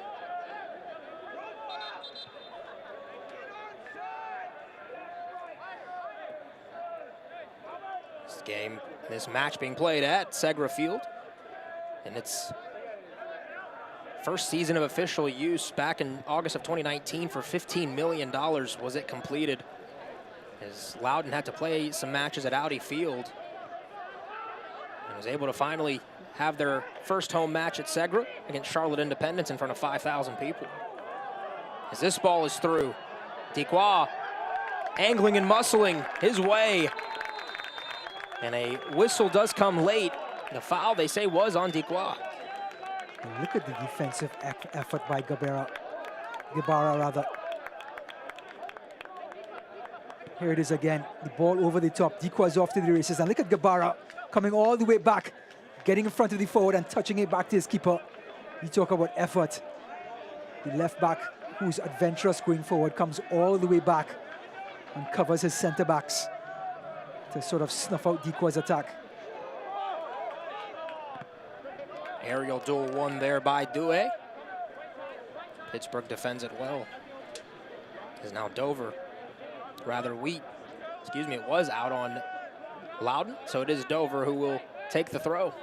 This match being played at Segra Field, and its first season of official use back in August of 2019 for $15 million was it completed, as Loudoun had to play some matches at Audi Field. and was able to finally have their first home match at Segra against Charlotte Independence in front of 5,000 people. As this ball is through, Dequois angling and muscling his way. And a whistle does come late. The foul, they say, was on Dequois. And look at the defensive effort by Guevara. Here it is again, the ball over the top. Dequois off to the races, and look at Guevara coming all the way back, getting in front of the forward and touching it back to his keeper. You talk about effort. The left back, who's adventurous going forward, comes all the way back and covers his center backs to sort of snuff out Dequois' attack. Aerial duel won there by Douay. Pittsburgh defends it well. Is now Dover, rather Wheat, excuse me, it was out on Loudoun, so it is Dover who will take the throw.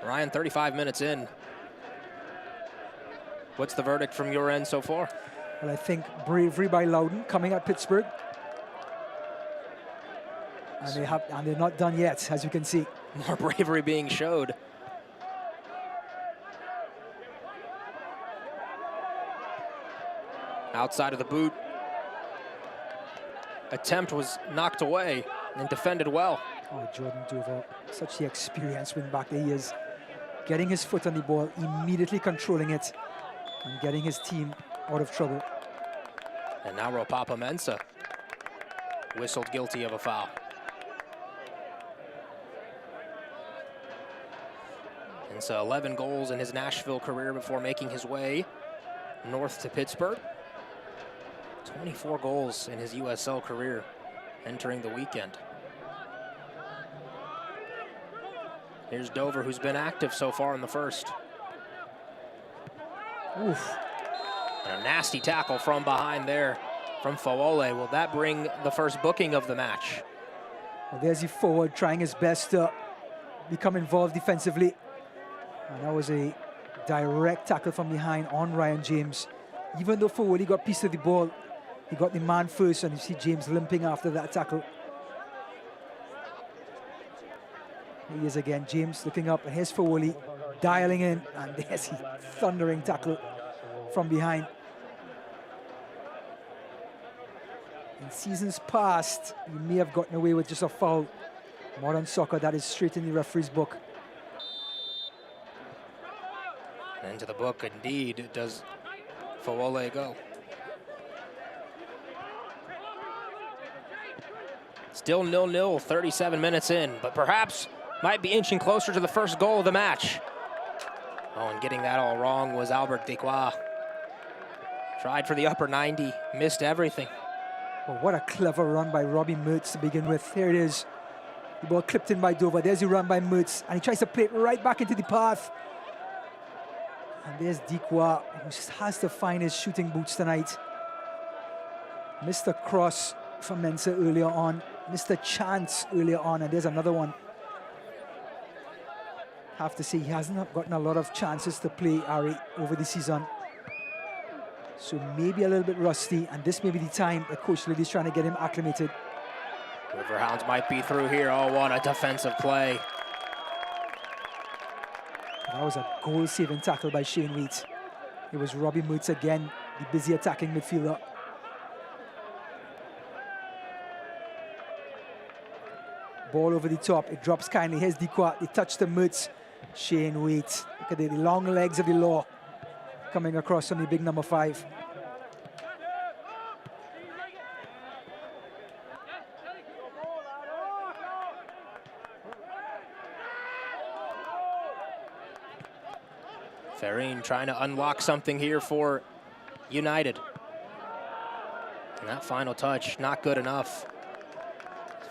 Ryan, 35 minutes in. What's the verdict from your end so far? Well, I think bravery by Loudoun coming at Pittsburgh. And they're not done yet, as you can see. More bravery being showed. Outside of the boot. Attempt was knocked away and defended well. Oh, Jordan Dover, such the experienced wing back that he is. Getting his foot on the ball, immediately controlling it, and getting his team out of trouble. And now Ropapa Mensah whistled guilty of a foul. And so 11 goals in his Nashville career before making his way north to Pittsburgh. 24 goals in his USL career entering the weekend. Here's Dover, who's been active so far in the first. Oof. And a nasty tackle from behind there from Fawole. Will that bring the first booking of the match? Well, there's the forward trying his best to become involved defensively. And that was a direct tackle from behind on Ryan James. Even though Fawole got a piece of the ball, he got the man first, and you see James limping after that tackle. Here he is again, James looking up, and here's Fawole dialing in, and there's a thundering tackle from behind. In seasons past, he may have gotten away with just a foul. Modern soccer, that is straight in the referee's book. And into the book, indeed, does Fawole go. Still 0-0, 37 minutes in, but perhaps might be inching closer to the first goal of the match. Oh, and getting that all wrong was Albert Dequois. Tried for the upper 90, missed everything. Well, what a clever run by Robbie Mertz to begin with. Here it is. The ball clipped in by Dover. There's the run by Mertz, and he tries to play it right back into the path. And there's Dequois, who has to find his shooting boots tonight. Missed a cross from Mensah earlier on. Missed a chance earlier on, and there's another one. Have to say, he hasn't gotten a lot of chances to play Ari over the season. So maybe a little bit rusty, and this may be the time that Coach Liddy's trying to get him acclimated. Riverhounds might be through here. Oh, what a defensive play. That was a goal-saving tackle by Shane Wheat. It was Robbie Mertz again, the busy attacking midfielder. Ball over the top, it drops kindly. Here's Dequois, they touch the Mertz. Shane Wheat, look at the long legs of the law coming across from the big number 5. Farine trying to unlock something here for United. And that final touch, not good enough.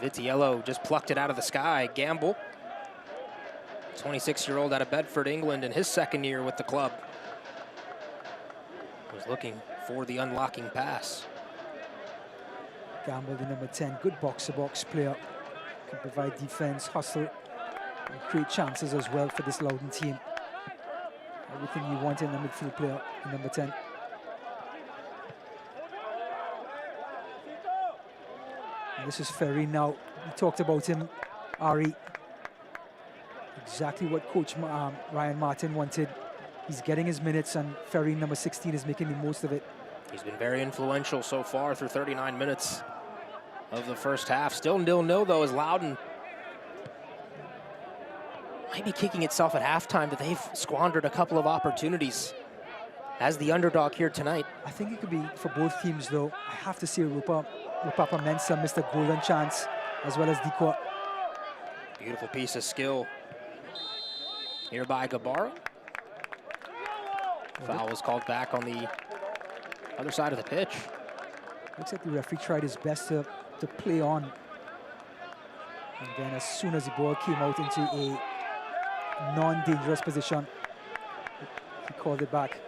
Vitiello just plucked it out of the sky. Gamble, 26-year-old out of Bedford, England, in his second year with the club, was looking for the unlocking pass. Gamble, the number 10, good box-to-box player. Can provide defense, hustle, and create chances as well for this Loudoun team. Everything you want in a midfield player, in number 10. This is Ferry now. We talked about him, Ari. Exactly what Coach Ryan Martin wanted. He's getting his minutes, and Ferry, number 16, is making the most of it. He's been very influential so far through 39 minutes of the first half. Still 0-0 though, as Loudoun might be kicking itself at halftime that they've squandered a couple of opportunities as the underdog here tonight. I think it could be for both teams, though. I have to say Rupapa Mensah missed a golden chance, as well as Dikwa. Beautiful piece of skill here by Gabara. Foul was called back on the other side of the pitch. Looks like the referee tried his best to play on. And then as soon as the ball came out into a non-dangerous position, he called it back.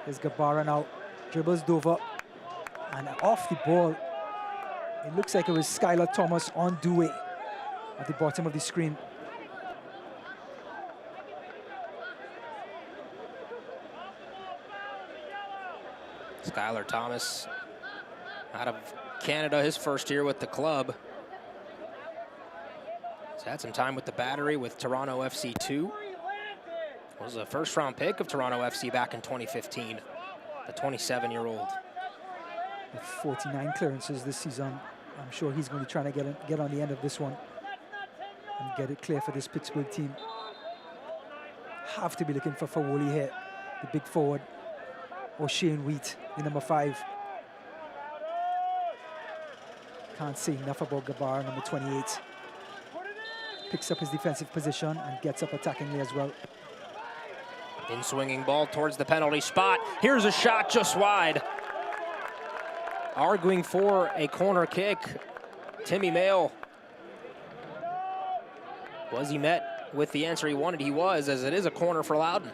There's Gabara now, dribbles Dover, and off the ball. It looks like it was Skylar Thomas on Dewey at the bottom of the screen. Skylar Thomas out of Canada, his first year with the club. He's had some time with the Battery with Toronto FC 2. Was a first-round pick of Toronto FC back in 2015, the 27-year-old. With 49 clearances this season, I'm sure he's going to try to get on the end of this one and get it clear for this Pittsburgh team. Have to be looking for Fawoli here, the big forward, or Shane Wheat, the number 5. Can't say enough about Gabara, number 28. Picks up his defensive position and gets up attackingly as well. In swinging ball towards the penalty spot. Here's a shot just wide. Arguing for a corner kick, Timmy Mail. Was he met with the answer he wanted? He was, as it is a corner for Loudoun.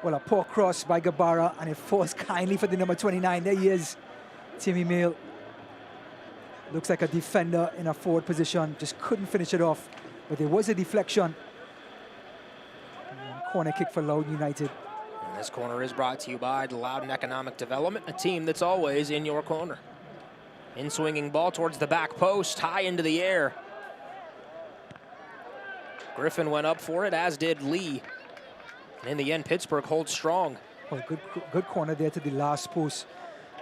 Well, a poor cross by Gabara, and it falls kindly for the number 29. There he is, Timmy Mail. Looks like a defender in a forward position, just couldn't finish it off, but there was a deflection. And corner kick for Loudoun United. And this corner is brought to you by the Loudoun Economic Development, a team that's always in your corner. In swinging ball towards the back post, high into the air. Griffin went up for it, as did Lee. And in the end, Pittsburgh holds strong. Well, good corner there to the last post.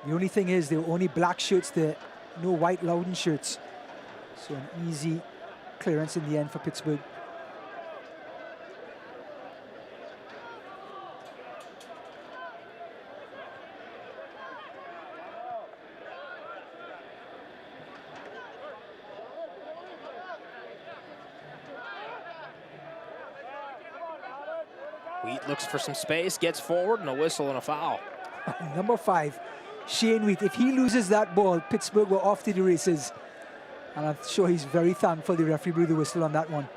The only thing is there were only black shirts there, no white Loudoun shirts. So an easy clearance in the end for Pittsburgh. Wheat looks for some space, gets forward, and a whistle and a foul. Number 5, Shane Wheat. If he loses that ball, Pittsburgh were off to the races. And I'm sure he's very thankful the referee blew the whistle on that one.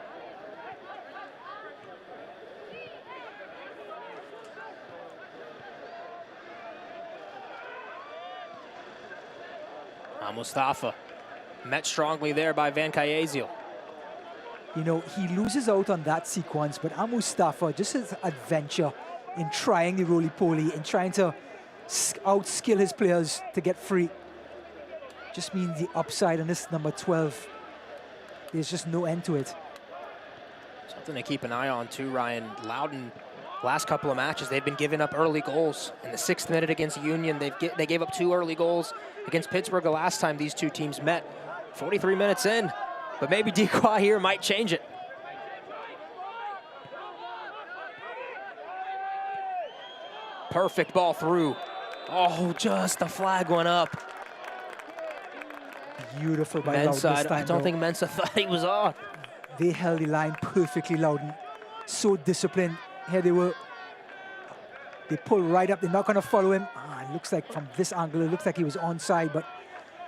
Mustafa met strongly there by Van Kayeziel. You know, he loses out on that sequence, but Mustafa, just his adventure in trying the roly-poly, in trying to outskill his players to get free, just means the upside on this number 12. There's just no end to it. Something to keep an eye on too, Ryan. Loudoun, last couple of matches, they've been giving up early goals. In the 6th minute against Union, they gave up 2 early goals. Against Pittsburgh the last time these two teams met, 43 minutes in. But maybe Dequa here might change it. Perfect ball through. Oh, just the flag went up. Beautiful by Loudoun this time, I don't think Mensah thought he was on. They held the line perfectly, Loudoun. So disciplined. Here they were. They pull right up. They're not going to follow him. It looks like from this angle, it looks like he was onside, but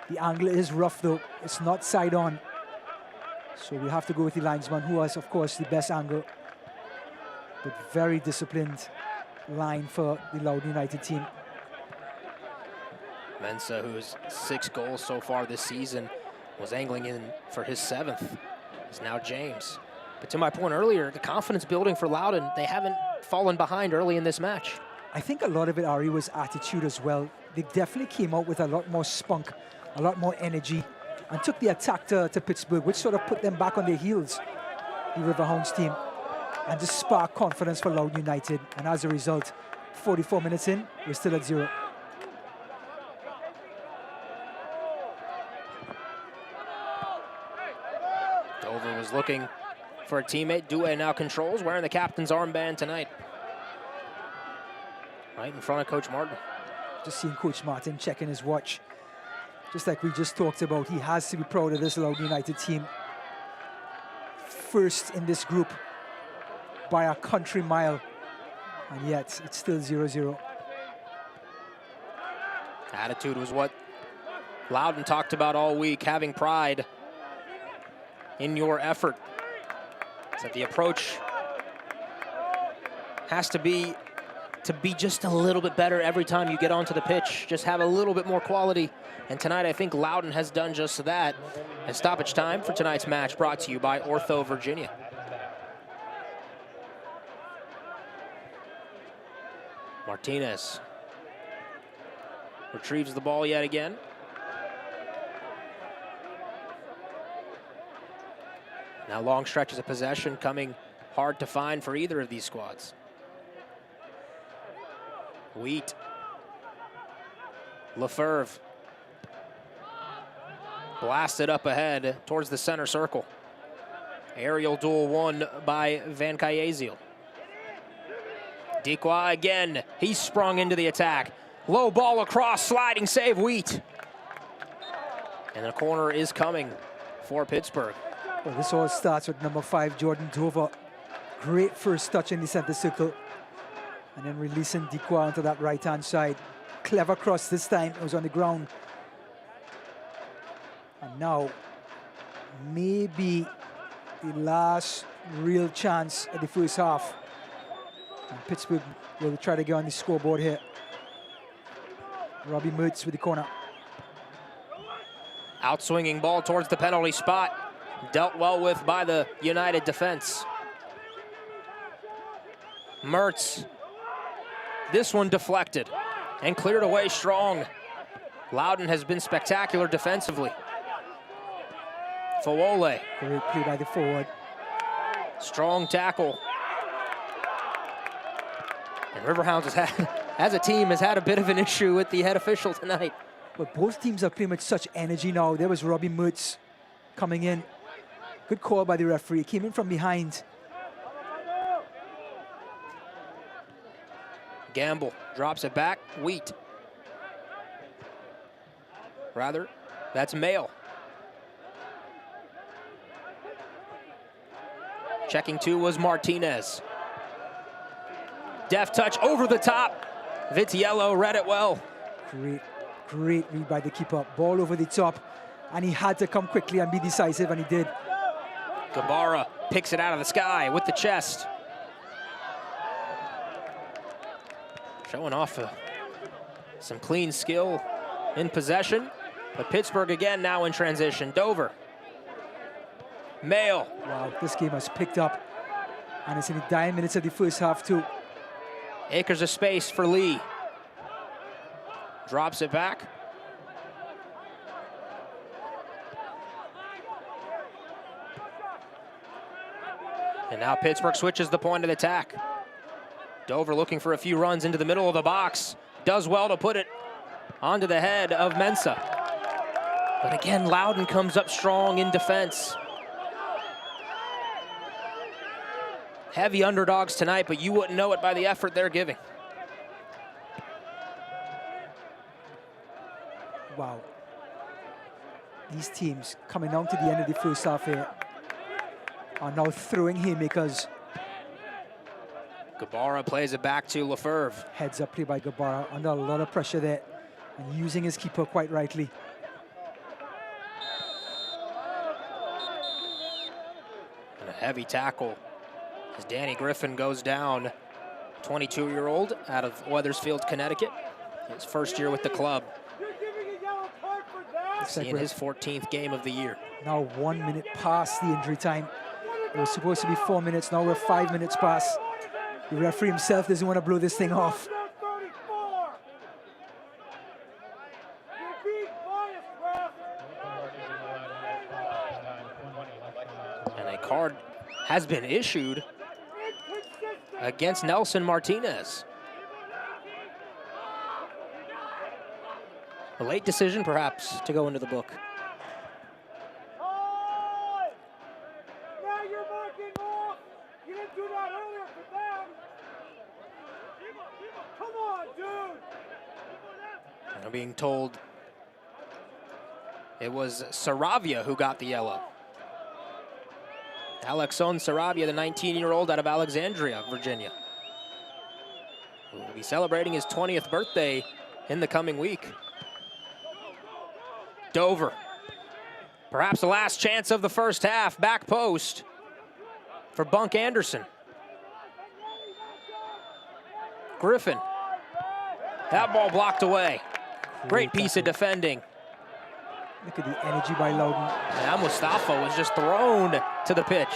the angle is rough, though. It's not side on. So we have to go with the linesman, who has, of course, the best angle. But very disciplined line for the Loudoun United team. Mensah, who's 6 goals so far this season, was angling in for his 7th. It's now James. But to my point earlier, the confidence building for Loudoun, they haven't fallen behind early in this match. I think a lot of it, Ari, was attitude as well. They definitely came out with a lot more spunk, a lot more energy, and took the attack to Pittsburgh, which sort of put them back on their heels, the Riverhounds team, and just sparked confidence for Loudoun United. And as a result, 44 minutes in, we're still at 0. Dover was looking for a teammate. Douay now controls, wearing the captain's armband tonight. Right in front of Coach Martin. Just seeing Coach Martin checking his watch. Just like we just talked about, he has to be proud of this Loudoun United team. First in this group by a country mile, and yet it's still 0-0. Attitude was what Loudoun talked about all week, having pride in your effort. So the approach has to be just a little bit better every time you get onto the pitch. Just have a little bit more quality. And tonight, I think Loudoun has done just that. And stoppage time for tonight's match brought to you by Ortho Virginia. Martinez retrieves the ball yet again. Now long stretches of possession coming hard to find for either of these squads. Wheat. Lefebvre. Blasted up ahead towards the center circle. Aerial duel won by Van Cayezeel. Dequa again. He sprung into the attack. Low ball across, sliding save, Wheat. And the corner is coming for Pittsburgh. Well, this all starts with number 5, Jordan Dover. Great first touch in the center circle. And then releasing Dequa onto that right-hand side. Clever cross this time. It was on the ground. And now, maybe the last real chance at the first half. And Pittsburgh will try to get on the scoreboard here. Robbie Mertz with the corner. Outswinging ball towards the penalty spot. Dealt well with by the United defense. Mertz. This one deflected and cleared away strong. Loudoun has been spectacular defensively. Fawole. Great play by the forward. Strong tackle. And Riverhounds has had, as a team, has had a bit of an issue with the head official tonight. But both teams are playing with such energy now. There was Robbie Mertz coming in. Good call by the referee. Came in from behind. Gamble drops it back. Wheat. Rather, that's Mail. Checking 2 was Martinez. Deft touch over the top. Vitiello read it well. Great read by the keeper. Ball over the top. And he had to come quickly and be decisive, and he did. Gabara picks it out of the sky with the chest. Showing off some clean skill in possession. But Pittsburgh again now in transition. Dover. Mail. Wow, this game has picked up. And it's in the dying minutes of the first half too. Acres of space for Lee. Drops it back. And now Pittsburgh switches the point of attack. Dover looking for a few runs into the middle of the box. Does well to put it onto the head of Mensah. But again, Loudoun comes up strong in defense. Heavy underdogs tonight, but you wouldn't know it by the effort they're giving. Wow. These teams coming down to the end of the first half here are now throwing haymakers. Gabara plays it back to Lefebvre. Heads up play by Gabara, under a lot of pressure there, and using his keeper quite rightly. And a heavy tackle as Danny Griffin goes down. 22-year-old out of Wethersfield, Connecticut. His first year with the club. Seeing his 14th game of the year. Now 1 minute past the injury time. It was supposed to be 4 minutes, now we're 5 minutes past. The referee himself doesn't want to blow this thing off. A card has been issued against Nelson Martinez. A late decision, perhaps, to go into the book. Now you're marking off. You didn't do that earlier for them. Come on, dude. I'm being told it was Saravia who got the yellow. Alexon Saravia, the 19-year-old out of Alexandria, Virginia, who will be celebrating his 20th birthday in the coming week. Dover, perhaps the last chance of the first half, back post for Bunk Anderson. Griffin, that ball blocked away. Great piece of defending. Look at the energy by Loudoun. And Mustafa was just thrown to the pitch.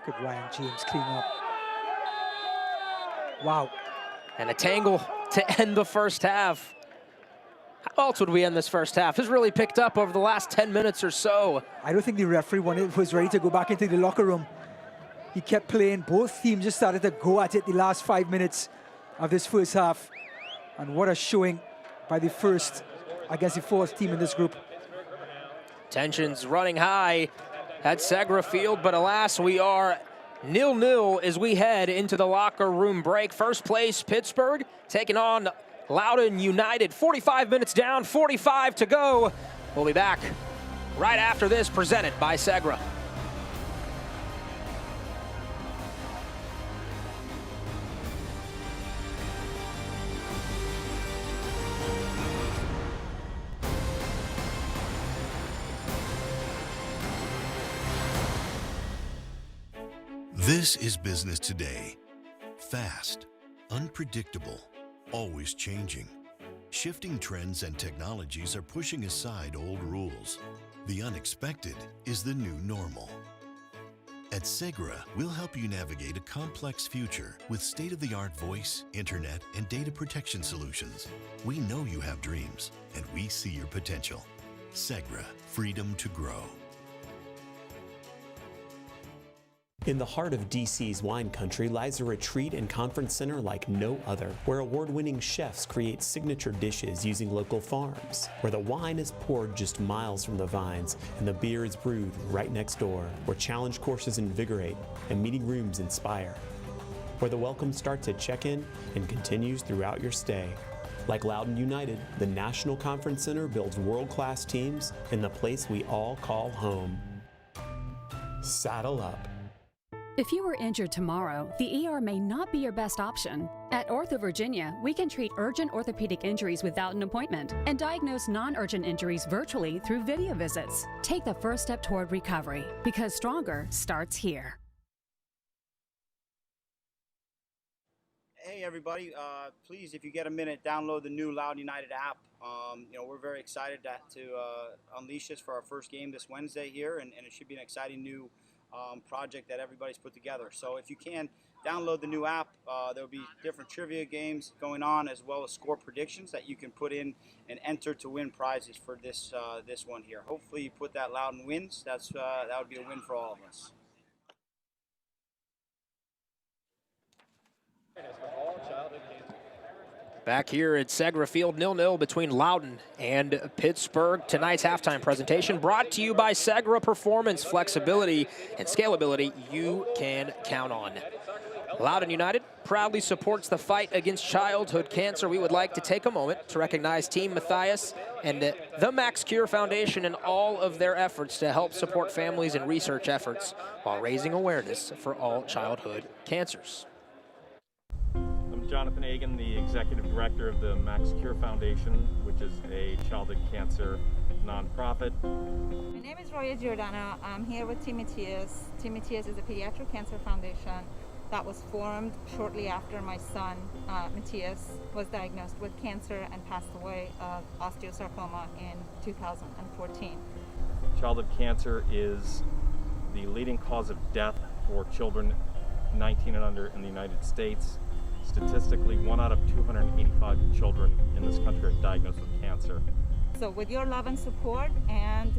Good Ryan James clean up. Wow. And a tangle to end the first half. How else would we end this first half? It's really picked up over the last 10 minutes or so. I don't think the referee was ready to go back into the locker room. He kept playing. Both teams just started to go at it the last 5 minutes of this first half. And what a showing by the first, I guess the fourth team in this group. Tensions running high at Segra Field, but alas, we are 0-0 as we head into the locker room break. First place, Pittsburgh, taking on Loudoun United. 45 minutes down, 45 to go. We'll be back right after this, presented by Segra. This is business today. Fast, unpredictable, always changing. Shifting trends and technologies are pushing aside old rules. The unexpected is the new normal. At Segra, we'll help you navigate a complex future with state-of-the-art voice, internet, and data protection solutions. We know you have dreams, and we see your potential. Segra, freedom to grow. In the heart of DC's wine country lies a retreat and conference center like no other, where award-winning chefs create signature dishes using local farms, where the wine is poured just miles from the vines and the beer is brewed right next door, where challenge courses invigorate and meeting rooms inspire, where the welcome starts at check-in and continues throughout your stay. Like Loudoun United, the National Conference Center builds world-class teams in the place we all call home. Saddle up. If you were injured tomorrow, the ER may not be your best option. At Ortho Virginia, we can treat urgent orthopedic injuries without an appointment and diagnose non-urgent injuries virtually through video visits. Take the first step toward recovery, because stronger starts here. Hey everybody, please, if you get a minute, download the new Loudoun United app. We're very excited to unleash this for our first game this Wednesday here, and it should be an exciting new project that everybody's put together. So if you can, download the new app. There'll be different trivia games going on, as well as score predictions that you can put in and enter to win prizes for this one here. Hopefully you put that Loudoun wins. That would be a win for all of us. Back here at Segra Field, 0-0 between Loudoun and Pittsburgh. Tonight's halftime presentation brought to you by Segra. Performance, flexibility, and scalability you can count on. Loudoun United proudly supports the fight against childhood cancer. We would like to take a moment to recognize Team Matthias and the Max Cure Foundation in all of their efforts to help support families and research efforts while raising awareness for all childhood cancers. Jonathan Agan, the Executive Director of the Max Cure Foundation, which is a childhood cancer nonprofit. My name is Roya Giordano. I'm here with Team Matthias. Team Matthias is a pediatric cancer foundation that was formed shortly after my son, Matthias, was diagnosed with cancer and passed away of osteosarcoma in 2014. Childhood cancer is the leading cause of death for children 19 and under in the United States. Statistically, 1 out of 285 children in this country are diagnosed with cancer. So with your love and support and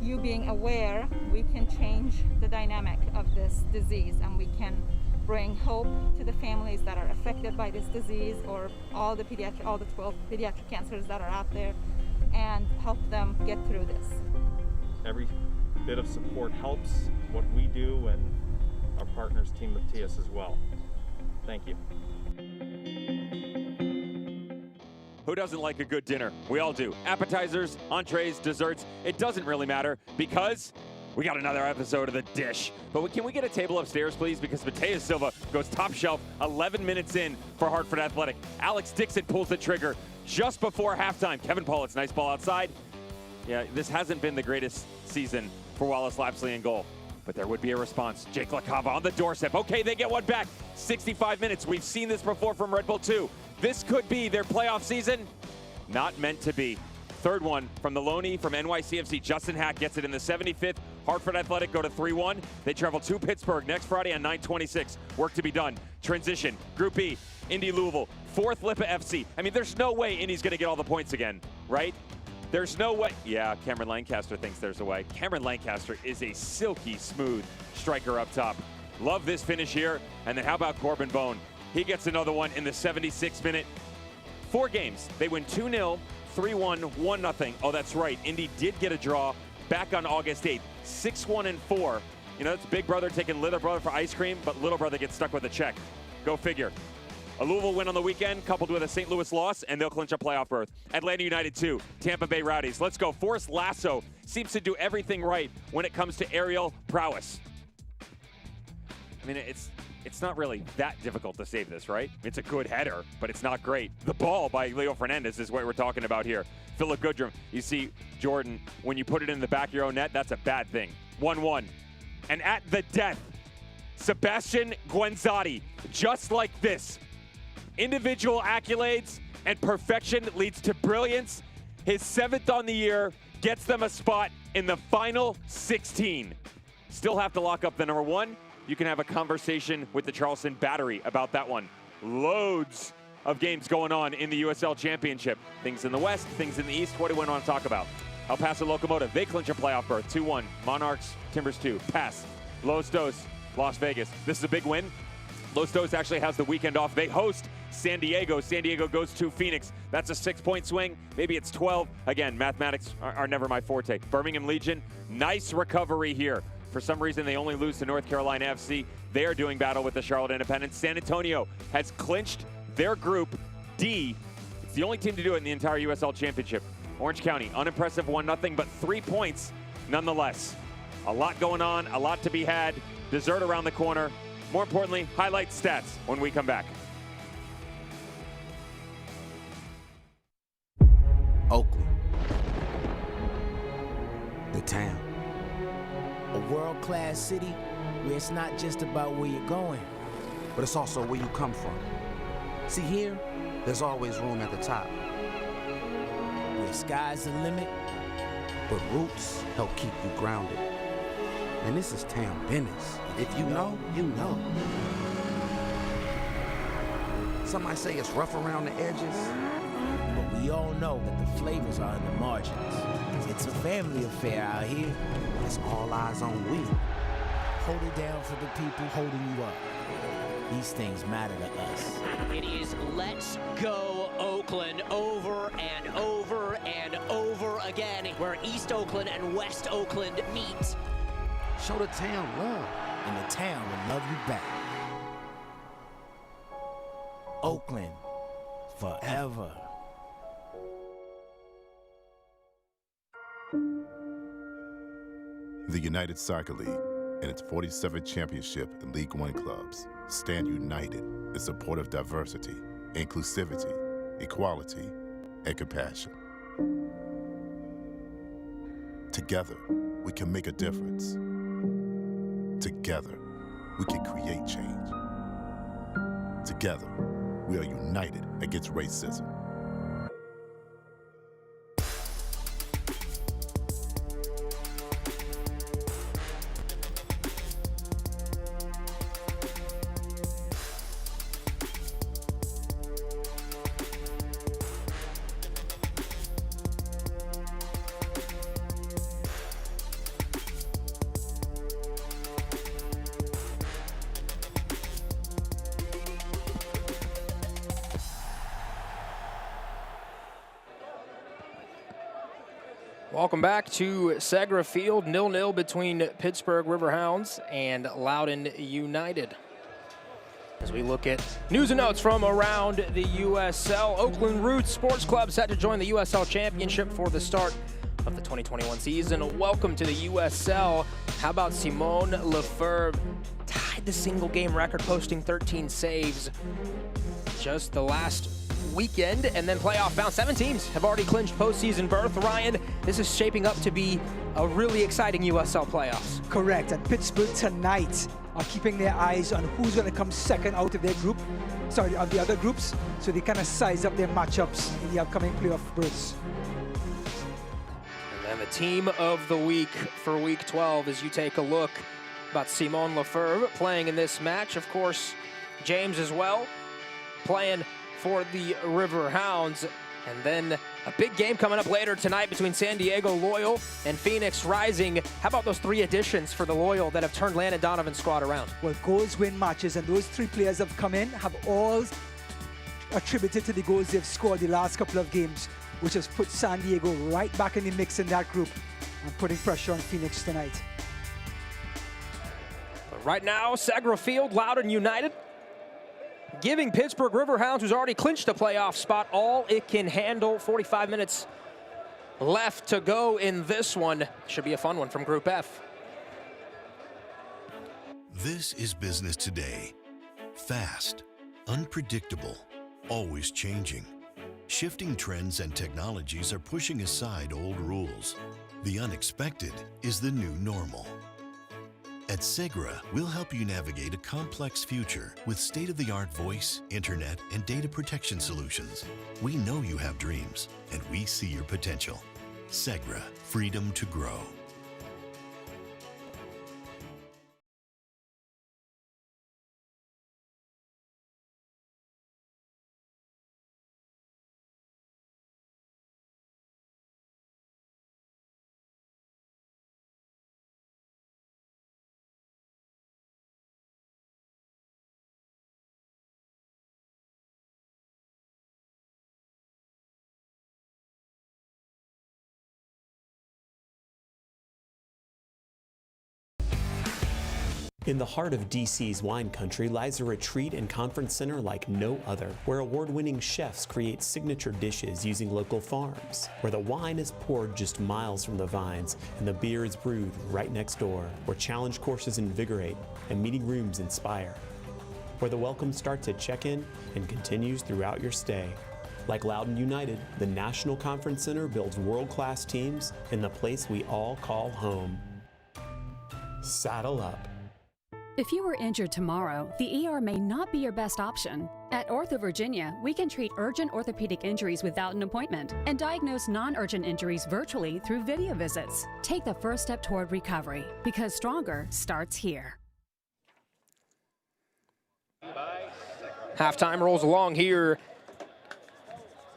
you being aware, we can change the dynamic of this disease, and we can bring hope to the families that are affected by this disease, or all the 12 pediatric cancers that are out there, and help them get through this. Every bit of support helps what we do, and our partners, Team Matthias, as well. Thank you. Who doesn't like a good dinner? We all do. Appetizers, entrees, desserts, it doesn't really matter because we got another episode of The Dish. But can we get a table upstairs, please? Because Mateus Silva goes top shelf 11 minutes in for Hartford Athletic. Alex Dixon pulls the trigger just before halftime. Kevin Pollitt's nice ball outside. Yeah, this hasn't been the greatest season for Wallace Lapsley in goal, but there would be a response. Jake LaCava on the doorstep. Okay, they get one back. 65 minutes. We've seen this before from Red Bull 2. This could be their playoff season. Not meant to be. Third one from the Loney from NYCFC. Justin Hack gets it in the 75th. Hartford Athletic go to 3-1. They travel to Pittsburgh next Friday on 9/26. Work to be done. Transition. Group E. Indy Louisville. 4th Lipa FC. I mean, there's no way Indy's going to get all the points again, right? There's no way. Yeah, Cameron Lancaster thinks there's a way. Cameron Lancaster is a silky smooth striker up top. Love this finish here. And then how about Corbin Bone? He gets another one in the 76th minute. 4 games. They win 2-0, 3-1, 1-0. Oh, that's right. Indy did get a draw back on August 8th. 6-1-4. You know, it's big brother taking little brother for ice cream, but little brother gets stuck with a check. Go figure. A Louisville win on the weekend, coupled with a St. Louis loss, and they'll clinch a playoff berth. Atlanta United 2, Tampa Bay Rowdies. Let's go. Forrest Lasso seems to do everything right when it comes to aerial prowess. I mean, it's not really that difficult to save this, right? It's a good header, but it's not great. The ball by Leo Fernandez is what we're talking about here. Philip Goodrum, you see, Jordan, when you put it in the back of your own net, that's a bad thing. 1-1. And at the death, Sebastian Guenzati, just like this. Individual accolades and perfection leads to brilliance. His 7th on the year gets them a spot in the final 16. Still have to lock up the number 1. You can have a conversation with the Charleston Battery about that one. Loads of games going on in the USL Championship. Things in the West, things in the East. What do we want to talk about? El Paso Locomotive, they clinch a playoff berth, 2-1. Monarchs, Timbers 2, pass. Los Dos, Las Vegas. This is a big win. Los Dos actually has the weekend off. They host San Diego. San Diego goes to Phoenix. That's a 6-point swing. Maybe it's 12. Again, mathematics are never my forte. Birmingham Legion, nice recovery here. For some reason, they only lose to North Carolina FC. They are doing battle with the Charlotte Independents. San Antonio has clinched their Group D. It's the only team to do it in the entire USL Championship. Orange County, unimpressive 1-0, but 3 points nonetheless. A lot going on, a lot to be had. Dessert around the corner. More importantly, highlight stats when we come back. Oakland, the town. A world-class city where it's not just about where you're going, but it's also where you come from. See, here, there's always room at the top. Where sky's the limit, but roots help keep you grounded. And this is town business. If you know, you know. Some might say it's rough around the edges, but we all know that the flavors are in the margins. It's a family affair out here. It's all eyes on we. Hold it down for the people holding you up. These things matter to us. It is Let's Go Oakland over and over and over again, where East Oakland and West Oakland meet. Show the town love, and the town will love you back. Oakland, forever. The United Soccer League and its 47th championship in League One clubs stand united in support of diversity, inclusivity, equality, and compassion. Together, we can make a difference. Together, we can create change. Together, we are united against racism. Welcome back to Segra Field, 0-0 between Pittsburgh Riverhounds and Loudoun United. As we look at news and notes from around the USL, Oakland Roots Sports Club set to join the USL Championship for the start of the 2021 season. Welcome to the USL. How about Simone Lefebvre? Tied the single game record, posting 13 saves just the last weekend, and then playoff bound. 7 teams have already clinched postseason berth. Ryan, this is shaping up to be a really exciting USL playoffs. Correct, and Pittsburgh tonight are keeping their eyes on who's going to come second out of their group, of the other groups, so they kind of size up their matchups in the upcoming playoff berths. And then the team of the week for week 12, as you take a look about Simone Lefebvre playing in this match. Of course, James as well, playing for the Riverhounds. And then a big game coming up later tonight between San Diego Loyal and Phoenix Rising. How about those 3 additions for the Loyal that have turned Landon Donovan's squad around? Well, goals win matches, and those 3 players have come in, have all attributed to the goals they've scored the last couple of games, which has put San Diego right back in the mix in that group and putting pressure on Phoenix tonight. But right now, Segra Field, Loudoun United, giving Pittsburgh Riverhounds, who's already clinched a playoff spot, all it can handle. 45 minutes left to go in this one. Should be a fun one from Group F. This is business today. Fast, unpredictable, always changing. Shifting trends and technologies are pushing aside old rules. The unexpected is the new normal. At Segra, we'll help you navigate a complex future with state-of-the-art voice, internet, and data protection solutions. We know you have dreams, and we see your potential. Segra, freedom to grow. In the heart of DC's wine country lies a retreat and conference center like no other, where award-winning chefs create signature dishes using local farms, where the wine is poured just miles from the vines and the beer is brewed right next door, where challenge courses invigorate and meeting rooms inspire, where the welcome starts at check-in and continues throughout your stay. Like Loudoun United, the National Conference Center builds world-class teams in the place we all call home. Saddle up. If you were injured tomorrow, the ER may not be your best option. At Ortho Virginia, we can treat urgent orthopedic injuries without an appointment and diagnose non-urgent injuries virtually through video visits. Take the first step toward recovery, because stronger starts here. Halftime rolls along here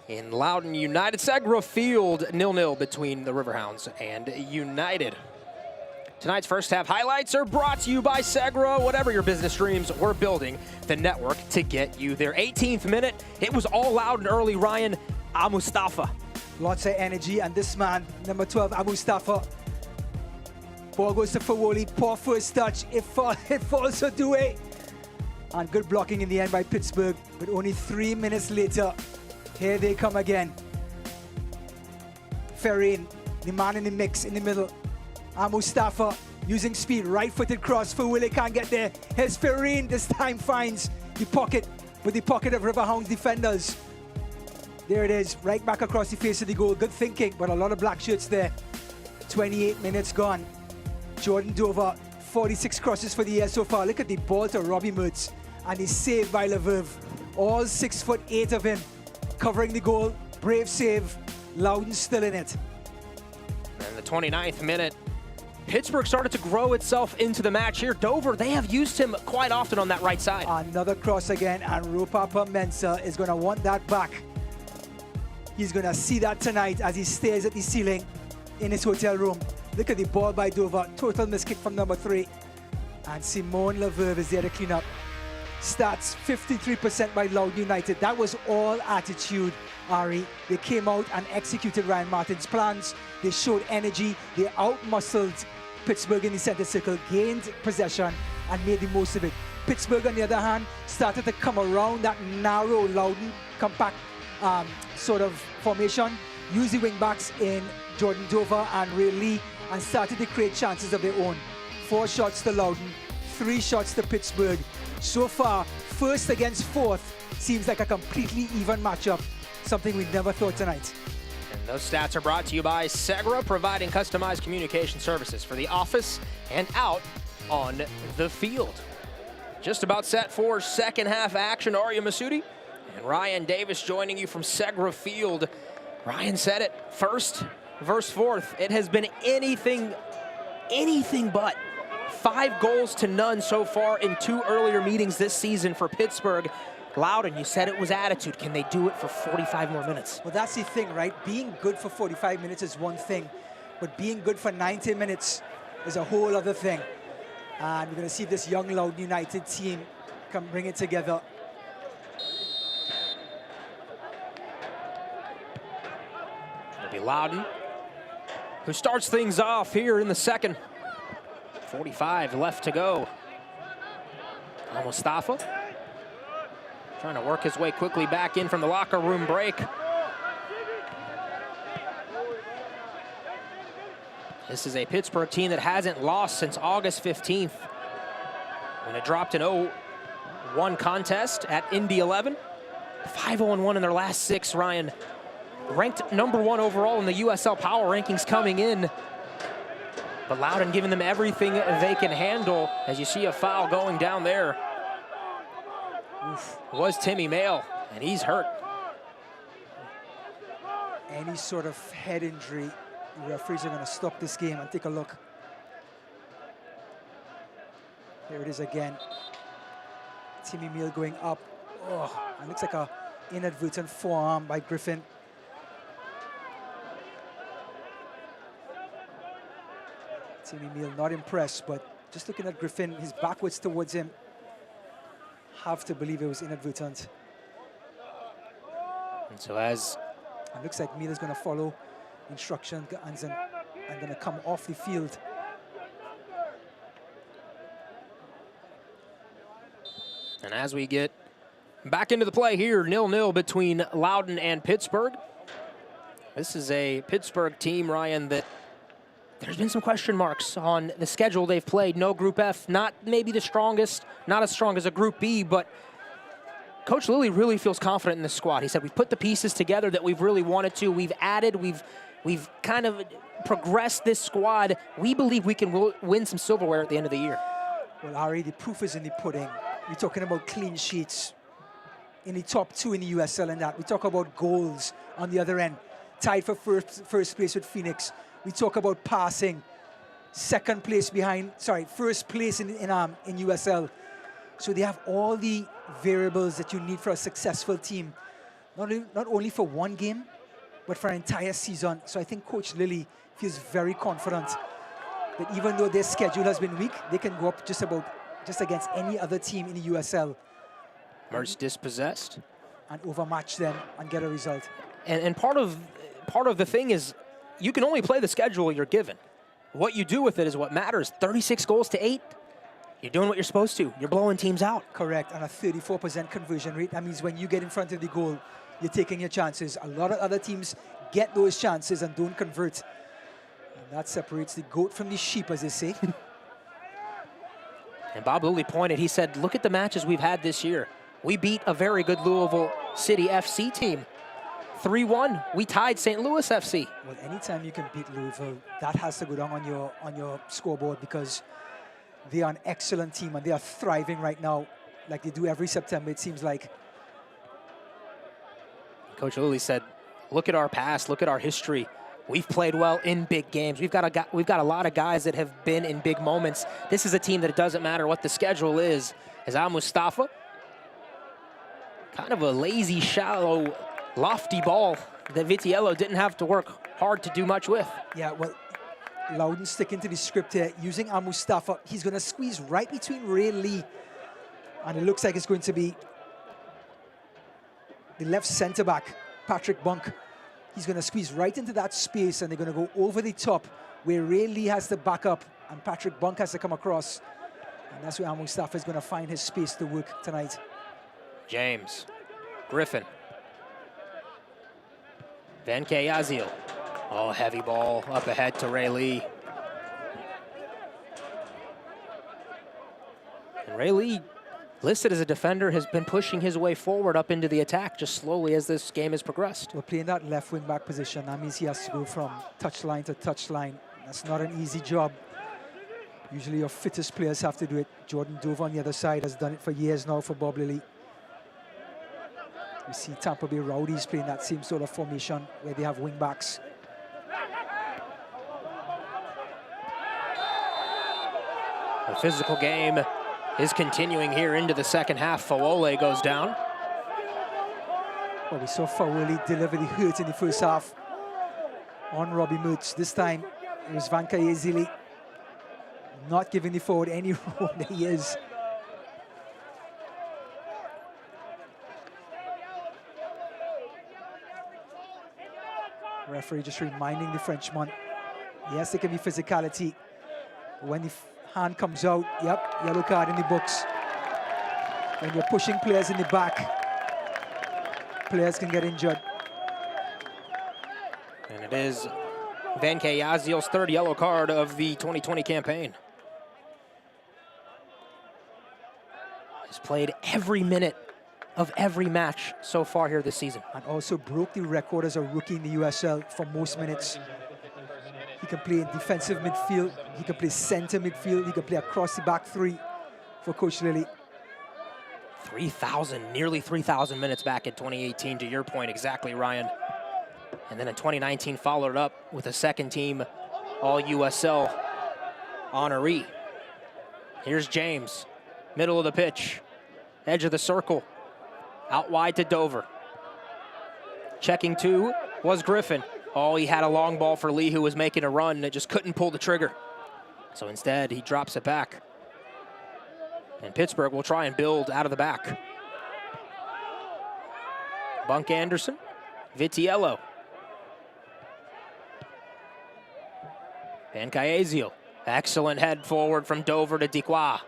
in Loudoun United. Segra Field, 0-0 between the Riverhounds and United. Tonight's first half highlights are brought to you by Segra. Whatever your business dreams, we're building the network to get you there. 18th minute, it was all out and early. Ryan, Mustafa. Lots of energy, and this man, number 12, Mustafa. Ball goes to Fawoli, poor first touch. It falls to Dewey. And good blocking in the end by Pittsburgh, but only 3 minutes later, here they come again. Ferrin, the man in the mix in the middle. Mustafa using speed, right-footed cross. Fawoli can't get there. Here's Ferrin, this time finds the pocket, with the pocket of Riverhounds defenders. There it is, right back across the face of the goal. Good thinking, but a lot of black shirts there. 28 minutes gone. Jordan Dover, 46 crosses for the year so far. Look at the ball to Robbie Mertz, and he's saved by Lefebvre. All 6'8" of him, covering the goal. Brave save. Loudoun still in it. And the 29th minute, Pittsburgh started to grow itself into the match here. Dover, they have used him quite often on that right side. Another cross again, and Ropapa Mensah is going to want that back. He's going to see that tonight as he stares at the ceiling in his hotel room. Look at the ball by Dover. Total miskick from number 3. And Simone Lefebvre is there to clean up. Stats 53% by Loudoun United. That was all attitude, Ari. They came out and executed Ryan Martin's plans. They showed energy. They out-muscled Pittsburgh in the center circle, gained possession, and made the most of it. Pittsburgh, on the other hand, started to come around that narrow Loudoun compact sort of formation, use the wing backs in Jordan Dover and Ray Lee, and started to create chances of their own. 4 shots to Loudoun, 3 shots to Pittsburgh. So far, first against fourth seems like a completely even matchup, something we never thought tonight. And those stats are brought to you by Segra, providing customized communication services for the office and out on the field. Just about set for second half action. Arya Masudi and Ryan Davis joining you from Segra Field. Ryan said it, first versus fourth. It has been anything but. 5 goals to none so far in 2 earlier meetings this season for Pittsburgh. Loudoun, you said it was attitude. Can they do it for 45 more minutes? Well, that's the thing, right? Being good for 45 minutes is one thing, but being good for 90 minutes is a whole other thing. And we're going to see if this young Loudoun United team can bring it together. It'll be Loudoun who starts things off here in the second. 45 left to go. Mustafa trying to work his way quickly back in from the locker room break. This is a Pittsburgh team that hasn't lost since August 15th, when it dropped an 0-1 contest at Indy 11. 5-0-1 in their last 6, Ryan. Ranked #1 overall in the USL Power Rankings coming in. But Loudoun giving them everything they can handle, as you see a foul going down there. Oof. It was Timmy Mail, and he's hurt. Any sort of head injury, the referees are going to stop this game and take a look. Here it is again. Timmy Mail going up. Oh, it looks like a inadvertent forearm by Griffin. Timmy Mail not impressed, but just looking at Griffin, his backwards towards him. Have to believe it was inadvertent. And so as it looks like Mail is going to follow instruction and going to come off the field. And as we get back into the play here, 0-0 between Loudoun and Pittsburgh. This is a Pittsburgh team, Ryan, that there's been some question marks on the schedule they've played. No Group F, not maybe the strongest, not as strong as a Group B, but Coach Lilly really feels confident in this squad. He said, we've put the pieces together that we've really wanted to. We've added, we've kind of progressed this squad. We believe we can win some silverware at the end of the year. Well, Ari, the proof is in the pudding. We're talking about clean sheets in the top 2 in the USL and that. We talk about goals on the other end, tied for first place with Phoenix. We talk about passing, first place in USL. So they have all the variables that you need for a successful team, not only for one game, but for an entire season. So I think Coach Lilly feels very confident that even though their schedule has been weak, they can go up just against any other team in the USL. Mertz dispossessed. And overmatch them and get a result. And part of the thing is, you can only play the schedule you're given. What you do with it is what matters. 36 goals to 8. You're doing what you're supposed to. You're blowing teams out. Correct, and a 34% conversion rate. That means when you get in front of the goal, you're taking your chances. A lot of other teams get those chances and don't convert. And that separates the goat from the sheep, as they say. And Bob Lilly pointed, he said, look at the matches we've had this year. We beat a very good Louisville City FC team. 3-1, we tied St. Louis FC. Well, anytime you can beat Louisville, that has to go down on your scoreboard, because they are an excellent team and they are thriving right now, like they do every September, it seems like. Coach Lilly said, look at our past, look at our history. We've played well in big games. We've got a lot of guys that have been in big moments. This is a team that it doesn't matter what the schedule is. As Mustafa, kind of a lazy, shallow, lofty ball that Vitiello didn't have to work hard to do much with. Yeah, well, Loudoun sticking to the script here, using Mustafa. He's going to squeeze right between Ray Lee And it looks like it's going to be the left center back, Patrick Bunk. He's going to squeeze right into that space, and they're going to go over the top where Ray Lee has to back up and Patrick Bunk has to come across. And that's where Mustafa is going to find his space to work tonight. James, Griffin, Van Yazil. Oh, heavy ball up ahead to Ray Lee. And Ray Lee, listed as a defender, has been pushing his way forward up into the attack just slowly as this game has progressed. Well, playing that left wing back position, that means he has to go from touchline to touchline. That's not an easy job. Usually your fittest players have to do it. Jordan Dove on the other side has done it for years now for Bob Lilly. We see Tampa Bay Rowdies playing that same sort of formation where they have wing backs. The physical game is continuing here into the second half. Fawole goes down. Well, we saw Fawole deliver the hurt in the first half on Robbie Mertz. This time it was Van Yazil not giving the forward any room. There he is. Referee just reminding the Frenchman, yes, there can be physicality. But when the hand comes out, yep, yellow card in the books. When you're pushing players in the back, players can get injured. And it is Van Yazil's third yellow card of the 2020 campaign. He's played every minute of every match so far here this season. And also broke the record as a rookie in the USL for most minutes. He can play in defensive midfield, he can play center midfield, he can play across the back three for Coach Lilly. 3,000, nearly 3,000 minutes back in 2018, to your point exactly, Ryan. And then in 2019 followed up with a second team All-USL honoree. Here's James, middle of the pitch, edge of the circle, out wide to Dover. Checking two was Griffin. Oh, he had a long ball for Lee, who was making a run and just couldn't pull the trigger. So instead, he drops it back. And Pittsburgh will try and build out of the back. Bunk Anderson, Vitiello. Van Yazil, excellent head forward from Dover to Dequois.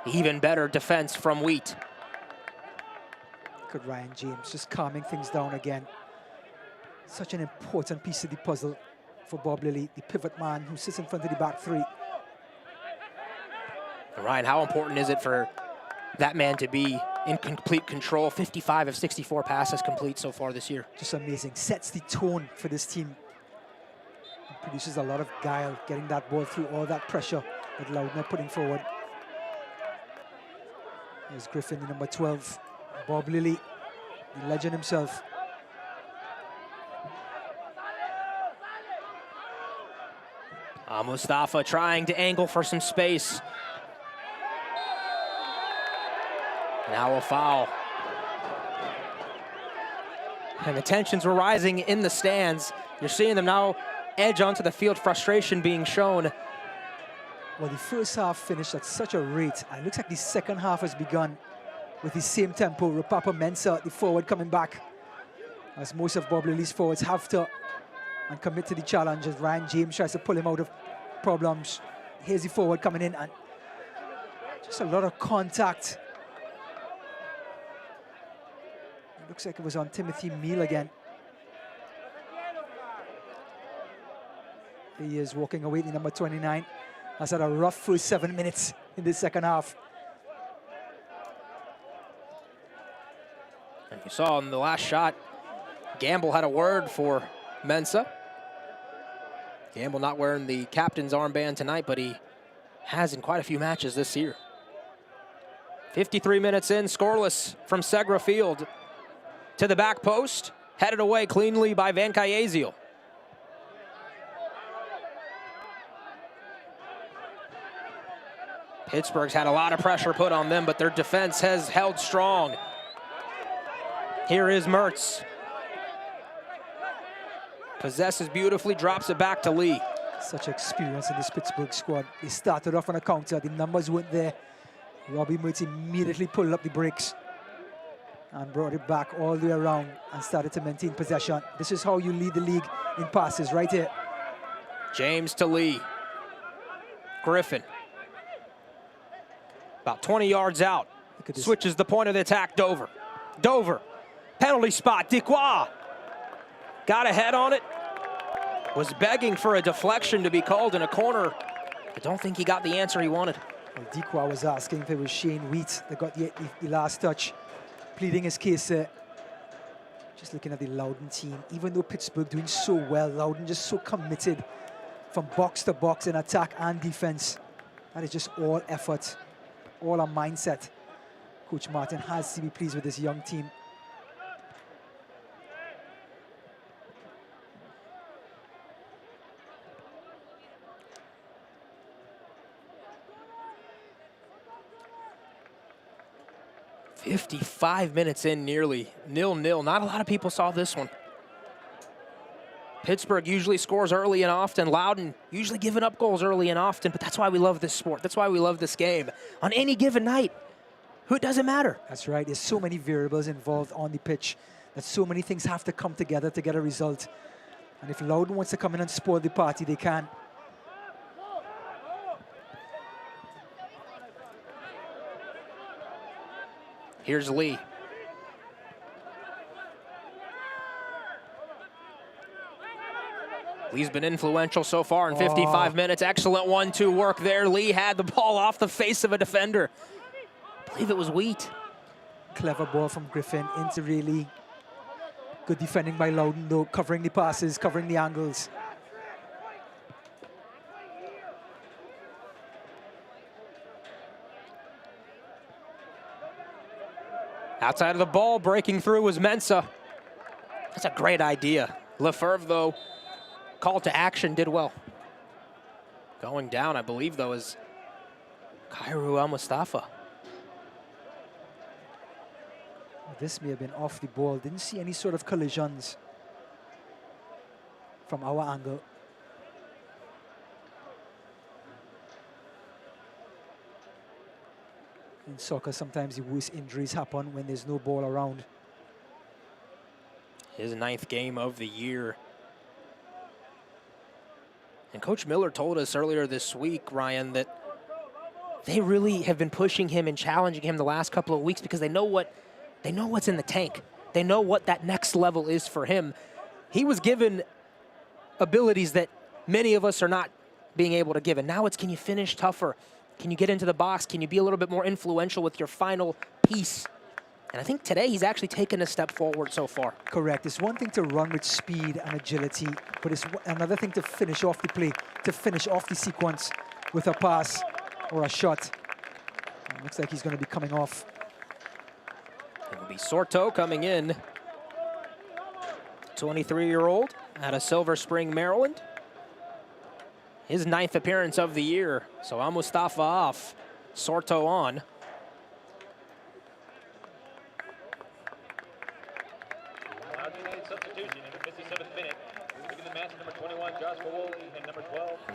Even better defense from Wheat. Good Ryan James, just calming things down again. Such an important piece of the puzzle for Bob Lilly, the pivot man who sits in front of the back three. Ryan, how important is it for that man to be in complete control? 55 of 64 passes complete so far this year. Just amazing. Sets the tone for this team. It produces a lot of guile, getting that ball through all that pressure that Loudoun are putting forward. There's Griffin, the number 12. Bob Lilly, the legend himself. Mustafa trying to angle for some space. Now a foul. And the tensions were rising in the stands. You're seeing them now edge onto the field, frustration being shown. Well, the first half finished at such a rate, and it looks like the second half has begun with the same tempo. Rapapa Mensah, the forward, coming back, as most of Bob Lilly's forwards have to and commit to the challenge as Ryan James tries to pull him out of problems. Here's the forward coming in, and just a lot of contact. It looks like it was on Timothy Meal again. He is walking away, the number 29. Has had a rough first 7 minutes in the second half. And you saw in the last shot, Gamble had a word for Mensah. Gamble not wearing the captain's armband tonight, but he has in quite a few matches this year. 53 minutes in, scoreless from Segra Field. To the back post, headed away cleanly by Van Yazil. Pittsburgh's had a lot of pressure put on them, but their defense has held strong. Here is Mertz. Possesses beautifully, drops it back to Lee. Such experience in this Pittsburgh squad. They started off on a counter, the numbers weren't there. Robbie Mertz immediately pulled up the brakes and brought it back all the way around and started to maintain possession. This is how you lead the league in passes, right here. James to Lee. Griffin. About 20 yards out. Switches the point of the attack, Dover. Dover. Penalty spot, Dequois. Got a head on it. Was begging for a deflection to be called in a corner. I don't think he got the answer he wanted. Well, Dequois was asking if it was Shane Wheat that got the last touch, pleading his case there. Just looking at the Loudoun team, even though Pittsburgh doing so well, Loudoun just so committed from box to box in attack and defense. That is just all effort, all a mindset. Coach Martin has to be pleased with this young team. "55 minutes in, nearly 0-0. Not a lot of people saw this one. Pittsburgh usually scores early and often. Loudoun usually giving up goals early and often, but that's why we love this sport. That's why we love this game. On any given night, it doesn't matter. That's right. There's so many variables involved on the pitch that so many things have to come together to get a result. And if Loudoun wants to come in and spoil the party, they can. Here's Lee. Lee's been influential so far in 55 minutes. Excellent 1-2 work there. Lee had the ball off the face of a defender. I believe it was Wheat. Clever ball from Griffin into Lee. Good defending by Loudoun, though, covering the passes, covering the angles. Outside of the ball, breaking through was Mensah. That's a great idea. Lefebvre, though, call to action, did well. Going down, I believe, though, is Kairu Al-Mustafa. This may have been off the ball. Didn't see any sort of collisions from our angle. In soccer, sometimes the worst injuries happen when there's no ball around. His 9th game of the year. And Coach Miller told us earlier this week, Ryan, that they really have been pushing him and challenging him the last couple of weeks because they know what's in the tank. They know what that next level is for him. He was given abilities that many of us are not being able to give. And now it's, can you finish tougher? Can you get into the box? Can you be a little bit more influential with your final piece? And I think today he's actually taken a step forward so far. Correct. It's one thing to run with speed and agility, but it's another thing to finish off the play, to finish off the sequence with a pass or a shot. It looks like he's going to be coming off. It will be Sorto coming in. 23-year-old out of Silver Spring, Maryland. His 9th appearance of the year. So Al-Mustafa off, Sorto on.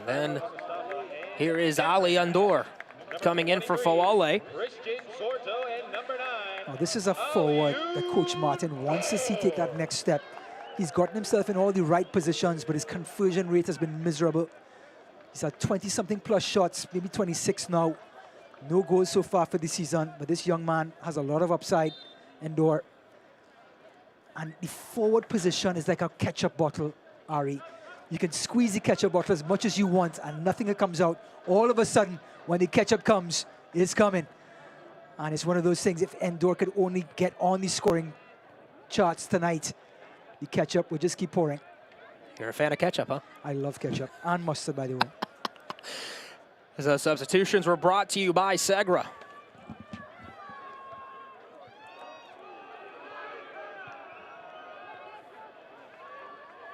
And then here is Ali Undur coming in for Fawale. Oh, this is a forward that Coach Martin wants to see take that next step. He's gotten himself in all the right positions, but his conversion rate has been miserable. He's had 20-something plus shots, maybe 26 now. No goals so far for the season, but this young man has a lot of upside indoor. And the forward position is like a ketchup bottle, Ari. You can squeeze the ketchup bottle as much as you want and nothing comes out. All of a sudden, when the ketchup comes, it's coming. And it's one of those things, if Endor could only get on the scoring charts tonight, the ketchup would just keep pouring. You're a fan of ketchup, huh? I love ketchup and mustard, by the way. As those substitutions were brought to you by Segra.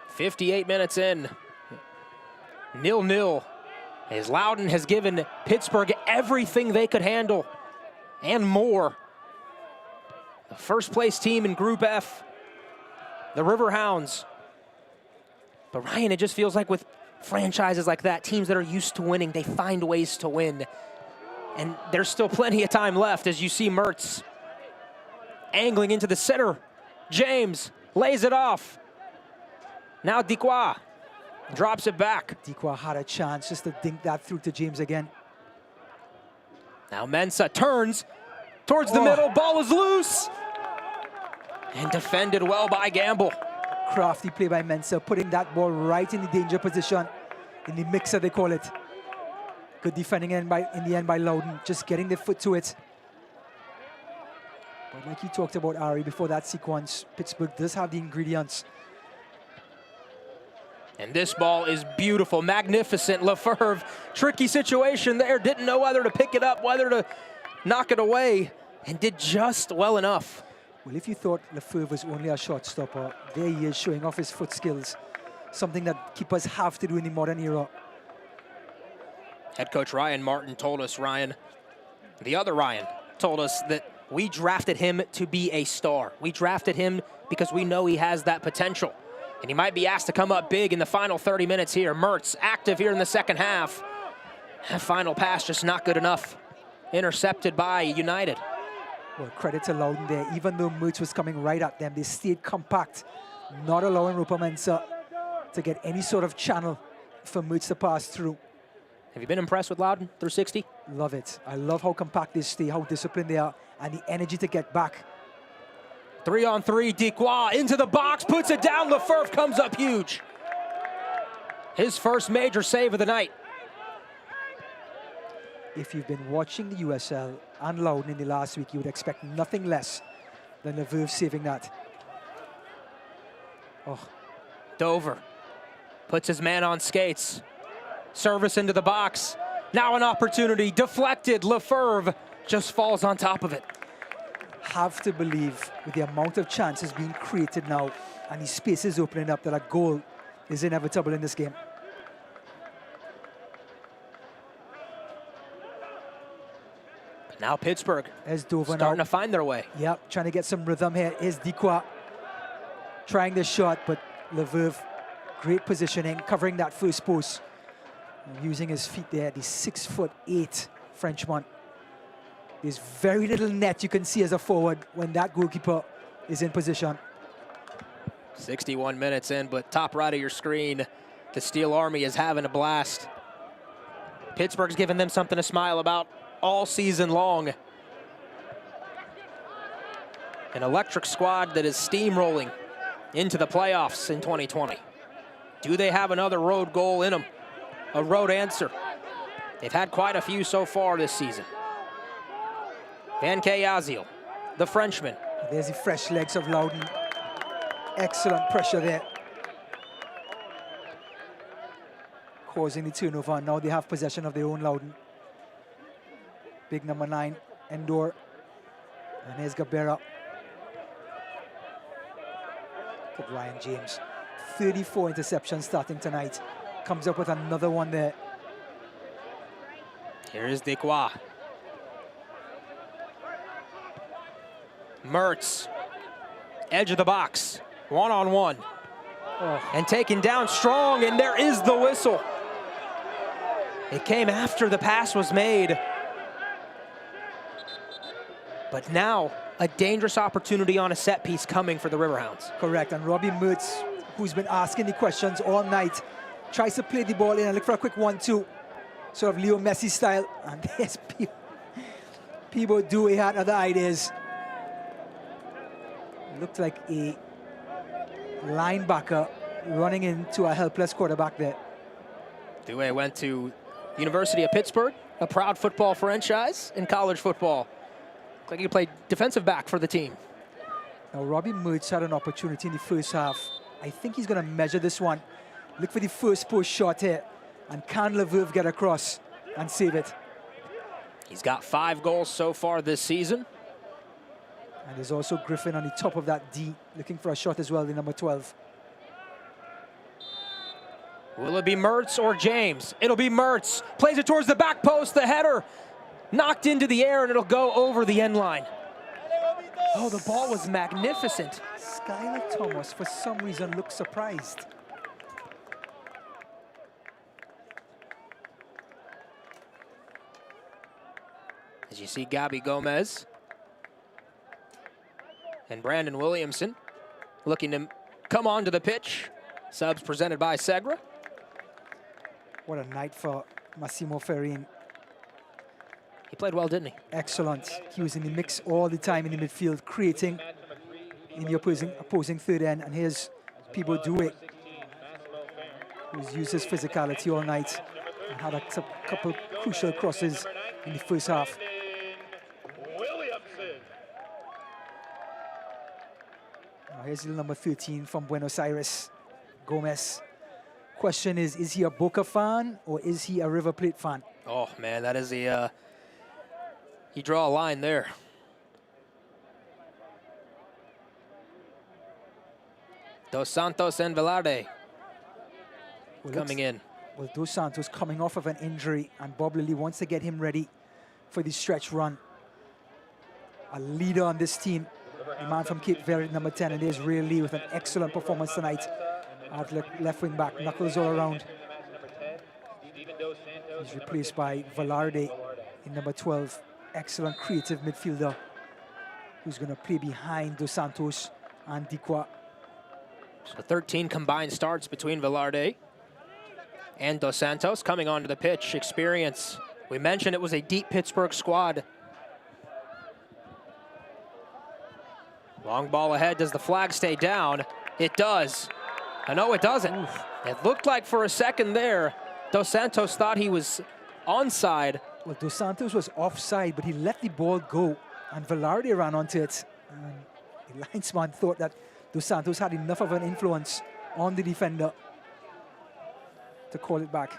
"58 minutes in, 0-0. As Loudoun has given Pittsburgh everything they could handle and more. The first place team in Group F, the Riverhounds. But Ryan, it just feels like with franchises like that, teams that are used to winning, they find ways to win. And there's still plenty of time left as you see Mertz angling into the center. James lays it off. Now Dikwa drops it back. Dikwa had a chance just to dink that through to James again. Now Mensah turns towards the middle. Ball is loose. And defended well by Gamble. Crafty play by Mensah, putting that ball right in the danger position. In the mixer, they call it. Good defending in the end by Loudoun, just getting the foot to it. But like you talked about, Ari, before that sequence, Pittsburgh does have the ingredients. And this ball is beautiful, magnificent. Lefebvre, tricky situation there. Didn't know whether to pick it up, whether to knock it away, and did just well enough. Well, if you thought Lefebvre was only a shot stopper, there he is showing off his foot skills. Something that keepers have to do in the modern era. Head coach Ryan Martin told us, the other Ryan, told us that we drafted him to be a star. We drafted him because we know he has that potential. And he might be asked to come up big in the final 30 minutes here. Mertz active here in the second half. That final pass just not good enough. Intercepted by United. Well, credit to Loudoun there. Even though Mertz was coming right at them, they stayed compact, not allowing Rupert Mensah to get any sort of channel for Mertz to pass through. Have you been impressed with Loudoun through 60? Love it. I love how compact they stay, how disciplined they are, and the energy to get back. 3-on-3, Dikwa into the box, puts it down. Lefebvre comes up huge. His first major save of the night. If you've been watching the USL and Loudoun in the last week, you would expect nothing less than Lefebvre saving that. Oh. Dover puts his man on skates. Service into the box. Now an opportunity, deflected. Lefebvre just falls on top of it. Have to believe with the amount of chances being created now and the spaces opening up that a goal is inevitable in this game. But now Pittsburgh starting to find their way. Yep, trying to get some rhythm here. Here's Dikwa trying the shot, but Lefebvre, great positioning, covering that first post. And using his feet there, the 6'8" Frenchman. There's very little net you can see as a forward when that goalkeeper is in position. 61 minutes in, but top right of your screen, the Steel Army is having a blast. Pittsburgh's given them something to smile about all season long. An electric squad that is steamrolling into the playoffs in 2020. Do they have another road goal in them? A road answer. They've had quite a few so far this season. Van Kayaziel, the Frenchman. There's the fresh legs of Loudoun. Excellent pressure there. Causing the turnover. Now they have possession of their own Loudoun. Big number 9, Endor. And here's Gabera. Look at Ryan James. 34 interceptions starting tonight. Comes up with another one there. Here is Dikwa. Mertz, edge of the box, one-on-one. And taken down strong, and there is the whistle. It came after the pass was made. But now, a dangerous opportunity on a set piece coming for the Riverhounds. Correct, and Robbie Mertz, who's been asking the questions all night, tries to play the ball in and look for a quick 1-2, sort of Leo Messi style. And there's people do had other ideas. Looked like a linebacker running into a helpless quarterback there. Dewey went to University of Pittsburgh, a proud football franchise in college football. Looked like he played defensive back for the team. Now Robbie Mertz had an opportunity in the first half. I think he's going to measure this one. Look for the first post shot here. And can Lefebvre get across and save it? He's got 5 goals so far this season. And there's also Griffin on the top of that D, looking for a shot as well, the number 12. Will it be Mertz or James? It'll be Mertz. Plays it towards the back post, the header. Knocked into the air, and it'll go over the end line. Oh, the ball was magnificent. Skylar Thomas, for some reason, looked surprised. As you see Gabby Gomez and Brandon Williamson looking to come onto the pitch. Subs presented by Segra. What a night for Massimo Ferrin. He played well, didn't he? Excellent. He was in the mix all the time in the midfield, creating in the opposing third end. And here's People Do It, who's used his physicality all night and had a couple crucial crosses in the first half. Now here's the number 13 from Buenos Aires, Gomez. Question is he a Boca fan or is he a River Plate fan? Oh, man, that is the... you draw a line there. Dos Santos and Velarde coming in. Well, Dos Santos coming off of an injury, and Bob Lilly wants to get him ready for the stretch run. A leader on this team, the man from Cape Verde, number 10, and there's Ray Lee with an excellent performance tonight at left wing back, knuckles all around. He's replaced by Velarde in number 12. Excellent creative midfielder who's going to play behind Dos Santos and Dikwa. So 13 combined starts between Velarde and Dos Santos coming onto the pitch. Experience. We mentioned it was a deep Pittsburgh squad. Long ball ahead. Does the flag stay down? It does. No, it doesn't. Oof. It looked like for a second there, Dos Santos thought he was onside. Well, Dos Santos was offside, but he let the ball go, and Velarde ran onto it. And the linesman thought that Dos Santos had enough of an influence on the defender to call it back.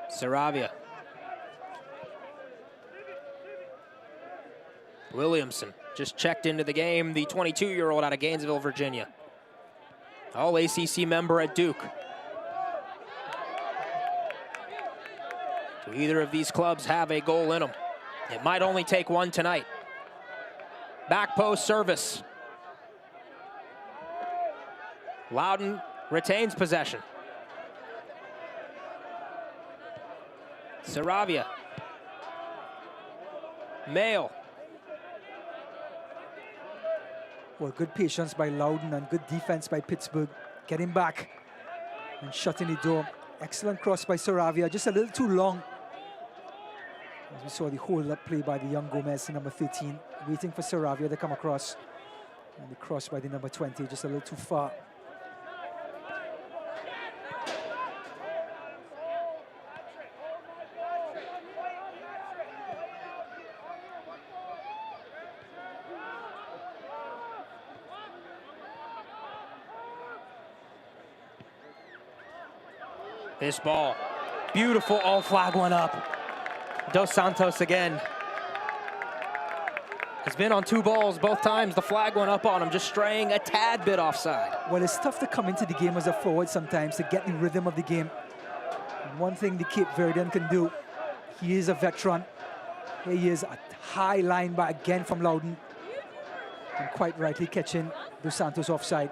Saravia. Williamson just checked into the game, the 22-year-old out of Gainesville, Virginia. All ACC member at Duke. Do either of these clubs have a goal in them? It might only take one tonight. Back post service. Loudoun retains possession. Saravia. Mayo. Well, good patience by Loudoun and good defense by Pittsburgh. Getting back and shutting the door. Excellent cross by Saravia, just a little too long. As we saw the hold-up play by the young Gomez, number 13, waiting for Saravia to come across. And the cross by the number 20, just a little too far. This ball, beautiful, oh, flag went up. Dos Santos again. He's been on two balls both times. The flag went up on him, just straying a tad bit offside. Well, it's tough to come into the game as a forward sometimes to get the rhythm of the game. And one thing the Cape Verdean can do, he is a veteran. Here he is, a high line back again from Loudoun. And quite rightly catching Dos Santos offside.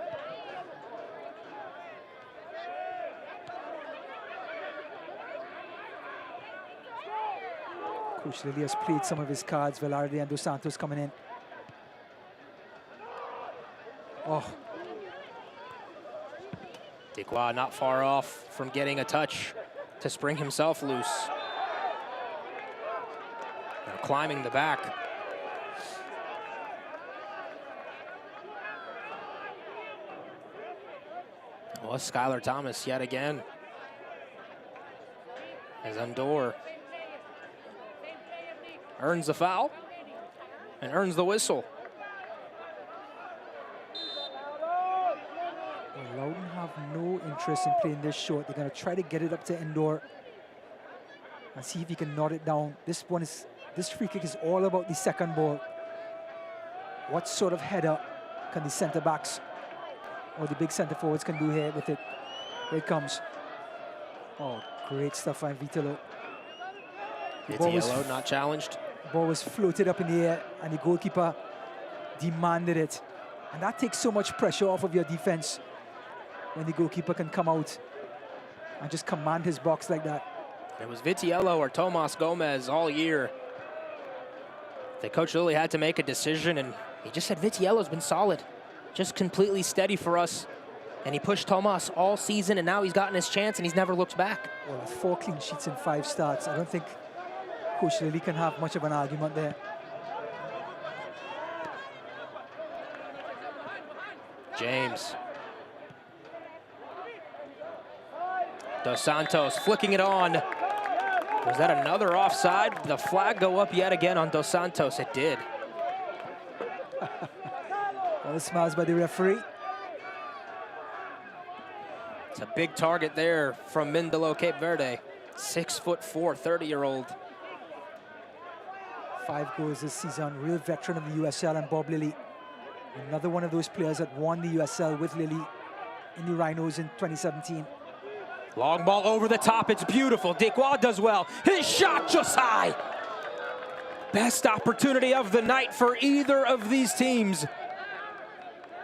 Coach Lilly has played some of his cards. Velarde and Dos Santos coming in. Oh. Dikwa not far off from getting a touch to spring himself loose. Now climbing the back. Oh, Skylar Thomas yet again. As Undor earns the foul and earns the whistle. Well, Loudoun have no interest in playing this short. They're going to try to get it up to Endor and see if he can knot it down. This free kick is all about the second ball. What sort of header can the center backs or the big center forwards can do here with it? Here it comes. Oh, great stuff by Vitalo. It's yellow, not challenged. The ball was floated up in the air, and the goalkeeper demanded it. And that takes so much pressure off of your defense when the goalkeeper can come out and just command his box like that. It was Vitiello or Tomas Gomez all year. The Coach Lilly had to make a decision, and he just said Vitiello's been solid, just completely steady for us. And he pushed Tomas all season, and now he's gotten his chance, and he's never looked back. Well, 4 clean sheets in 5 starts. I don't think Coach Lilly can have much of an argument there. James. Dos Santos flicking it on. Was that another offside? Did the flag go up yet again on Dos Santos? It did. All the smiles by the referee. It's a big target there from Mindelo, Cape Verde. 6'4", 30-year-old. 5 goals this season. Real veteran of the USL, and Bob Lilly, another one of those players that won the USL with Lilly in the Rhinos in 2017. Long ball over the top. It's beautiful. Dequois does well. His shot just high. Best opportunity of the night for either of these teams.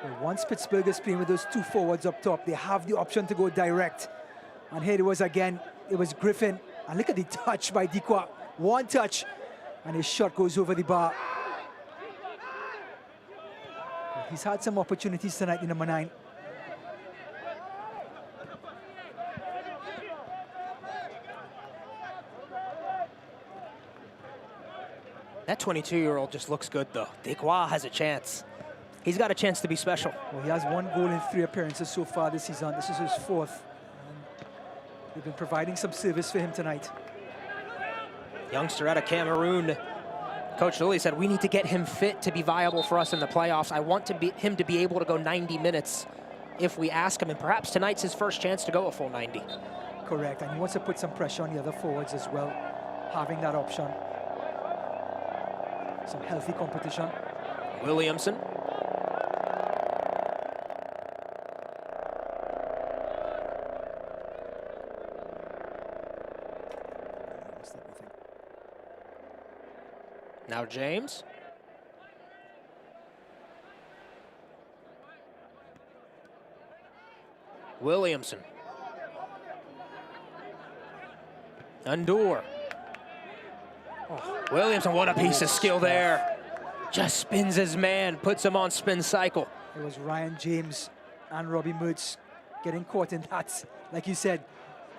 Well, once Pittsburgh is playing with those 2 forwards up top, they have the option to go direct. And here it was again. It was Griffin. And look at the touch by Dequois. 1 touch, and his shot goes over the bar. Well, he's had some opportunities tonight in number 9. That 22-year-old just looks good, though. Dequois has a chance. He's got a chance to be special. Well, he has 1 goal in 3 appearances so far this season. This is his 4th. And they've been providing some service for him tonight. Youngster out of Cameroon. Coach Lilly said, we need to get him fit to be viable for us in the playoffs. I want him to be able to go 90 minutes if we ask him. And perhaps tonight's his first chance to go a full 90. Correct. And he wants to put some pressure on the other forwards as well, having that option. Some healthy competition. Williamson. Now James. Williamson. Undur. Oh, Williamson, what a piece of skill there. Just spins his man, puts him on spin cycle. It was Ryan James and Robbie Mertz getting caught in that, like you said,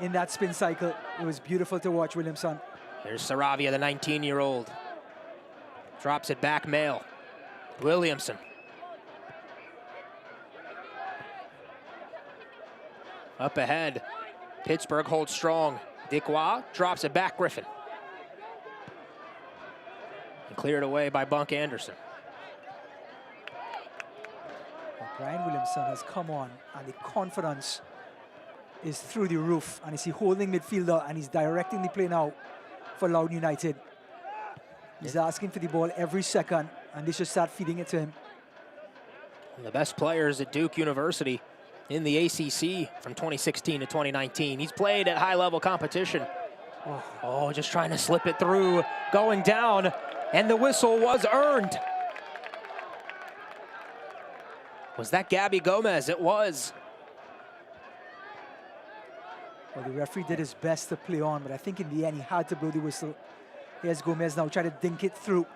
in that spin cycle. It was beautiful to watch, Williamson. There's Saravia, the 19-year-old. Drops it back, Mail. Williamson. Up ahead. Pittsburgh holds strong. Dequois drops it back, Griffin. And cleared away by Bunk Anderson. Well, Brian Williamson has come on, and the confidence is through the roof. And he's holding midfielder, and he's directing the play now for Loudoun United. He's asking for the ball every second, and they should start feeding it to him. One of the best players at Duke University in the ACC from 2016 to 2019. He's played at high-level competition. Oh, just trying to slip it through, going down, and the whistle was earned. Was that Gabby Gomez? It was. Well, the referee did his best to play on, but I think in the end he had to blow the whistle. Here's Gomez now, trying to dink it through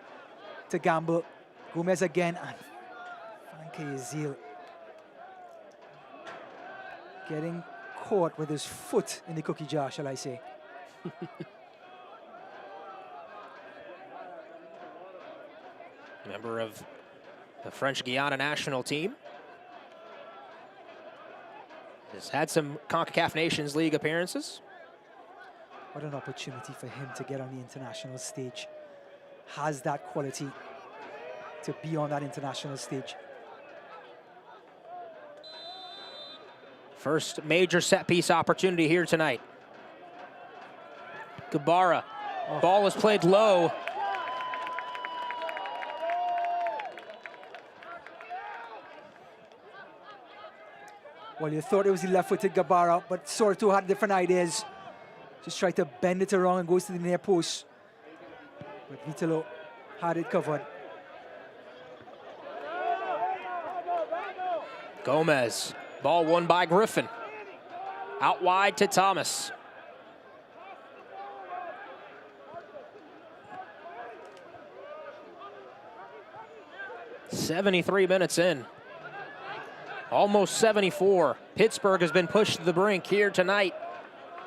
to Gamble. Gomez again, and Frankie Ezil getting caught with his foot in the cookie jar, shall I say. Member of the French Guiana national team. Has had some CONCACAF Nations League appearances. What an opportunity for him to get on the international stage. Has that quality to be on that international stage. First major set-piece opportunity here tonight. Gabara. Ball is played low. Well, you thought it was the left-footed Gabara, but Sorto had different ideas. Just tried to bend it around and goes to the near post. But Vitalo had it covered. Gomez. Ball won by Griffin. Out wide to Thomas. 73 minutes in. Almost 74. Pittsburgh has been pushed to the brink here tonight.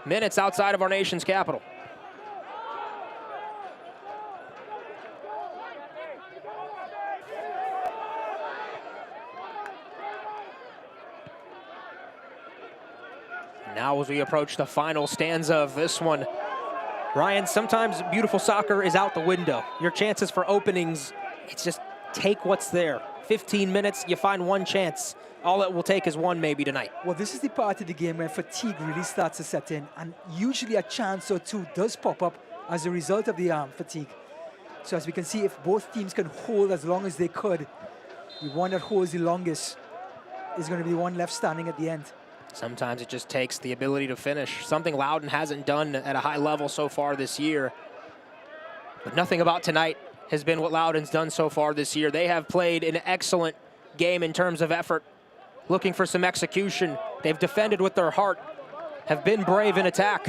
Minutes outside of our nation's capital. Now as we approach the final stanza of this one, Ryan, sometimes beautiful soccer is out the window. Your chances for openings, it's just take what's there. 15 minutes, you find one chance. All it will take is one maybe tonight. Well, this is the part of the game where fatigue really starts to set in, and usually a chance or two does pop up as a result of the fatigue. So as we can see, if both teams can hold as long as they could, the one that holds the longest is going to be one left standing at the end. Sometimes it just takes the ability to finish, something Loudoun hasn't done at a high level so far this year. But nothing about tonight has been what Loudoun's done so far this year. They have played an excellent game in terms of effort, looking for some execution. They've defended with their heart, have been brave in attack,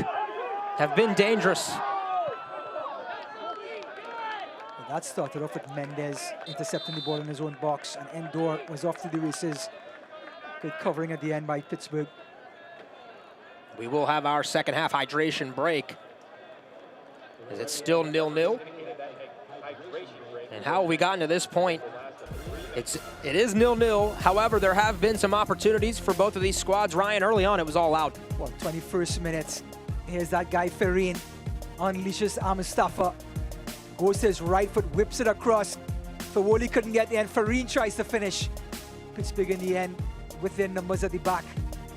have been dangerous. Well, that started off with Mendez intercepting the ball in his own box, and Endor was off to the races. Good covering at the end by Pittsburgh. We will have our second half hydration break. Is it still 0-0? And how have we gotten to this point? It is 0-0. However, there have been some opportunities for both of these squads. Ryan, early on, it was all out. Well, 21st minute. Here's that guy, Ferrin. Unleashes Mustafa. Goes to his right foot, whips it across. Fawoli couldn't get there, and Ferrin tries to finish. Pittsburgh in the end, with their numbers at the back,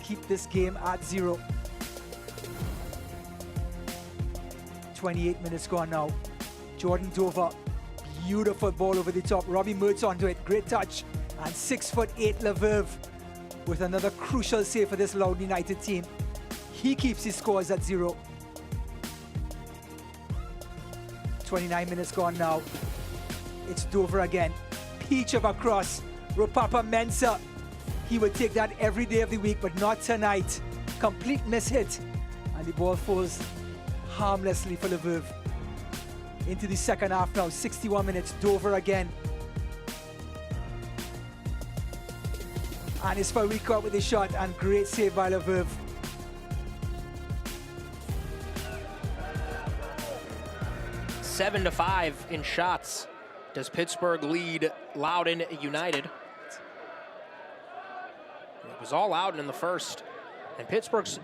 keep this game at 0. 28 minutes gone now. Jordan Dover, beautiful ball over the top. Robbie Mertz onto it, great touch. And 6'8" Lverve with another crucial save for this Loudoun United team. He keeps his scores at 0. 29 minutes gone now. It's Dover again. Peach of a cross. Ropapa Mensah. He would take that every day of the week, but not tonight. Complete mishit. And the ball falls harmlessly for Lverve. Into the second half now, 61 minutes, Dover again. And it's Farika with the shot, and great save by Lverve. Seven to 5 in shots. Does Pittsburgh lead Loudoun United? It was all Loudoun in the first, and Pittsburgh's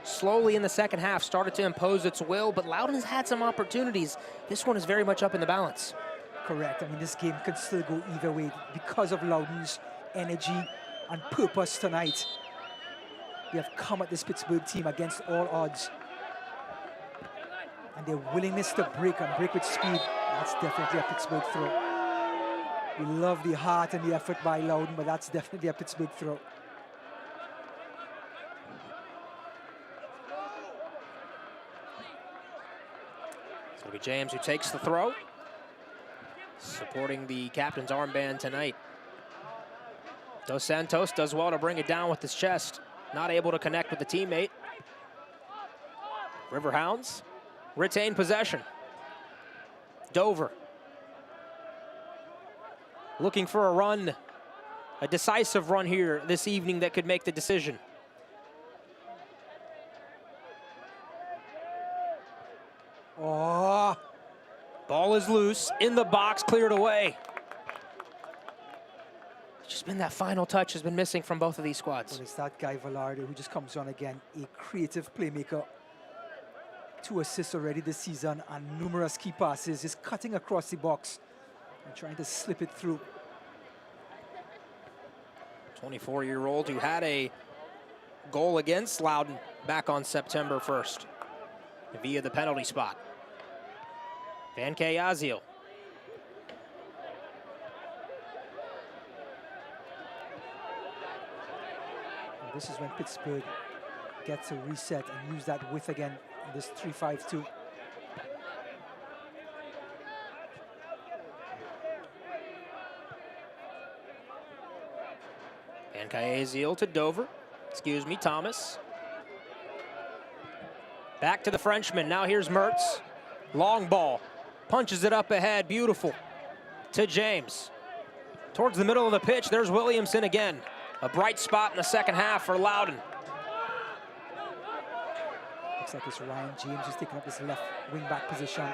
slowly in the second half started to impose its will, but Loudoun has had some opportunities. This one is very much up in the balance. Correct. I mean, this game could still go either way because of Loudoun's energy and purpose tonight. They have come at this Pittsburgh team against all odds. And their willingness to break and break with speed, that's definitely a Pittsburgh throw. We love the heart and the effort by Loudoun, but that's definitely a Pittsburgh throw. It'll be James who takes the throw, supporting the captain's armband tonight. Dos Santos does well to bring it down with his chest, not able to connect with the teammate. Riverhounds retain possession. Dover looking for a run, a decisive run here this evening that could make the decision. Oh, ball is loose, in the box, cleared away. Just been that final touch has been missing from both of these squads. Well, it's that guy, Velarde, who just comes on again, a creative playmaker. 2 assists already this season and numerous key passes. Just cutting across the box and trying to slip it through. 24-year-old who had a goal against Loudoun back on September 1st via the penalty spot. Van Kayazio. This is when Pittsburgh gets a reset and use that width again in this 3-5-2. Van Kayazio to Dover. Excuse me, Thomas. Back to the Frenchman. Now here's Mertz. Long ball. Punches it up ahead. Beautiful. To James. Towards the middle of the pitch, there's Williamson again. A bright spot in the second half for Loudoun. Looks like it's Ryan James who's taking up this left wing-back position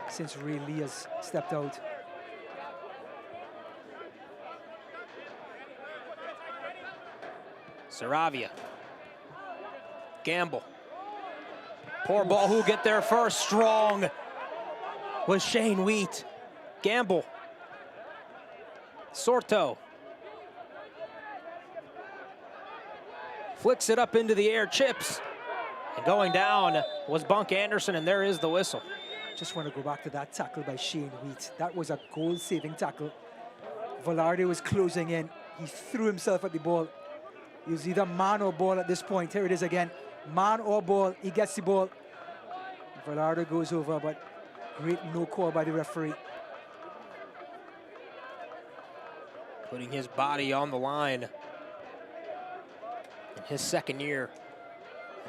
since Ray Lee has stepped out. Saravia. Gamble. Poor ball, who'll get there first? Strong was Shane Wheat. Gamble. Sorto. Flicks it up into the air, chips. And going down was Bunk Anderson, and there is the whistle. Just want to go back to that tackle by Shane Wheat. That was a goal-saving tackle. Velarde was closing in. He threw himself at the ball. He was either man or ball at this point. Here it is again. Man or ball. He gets the ball. Velarde goes over, but great no call by the referee. Putting his body on the line in his second year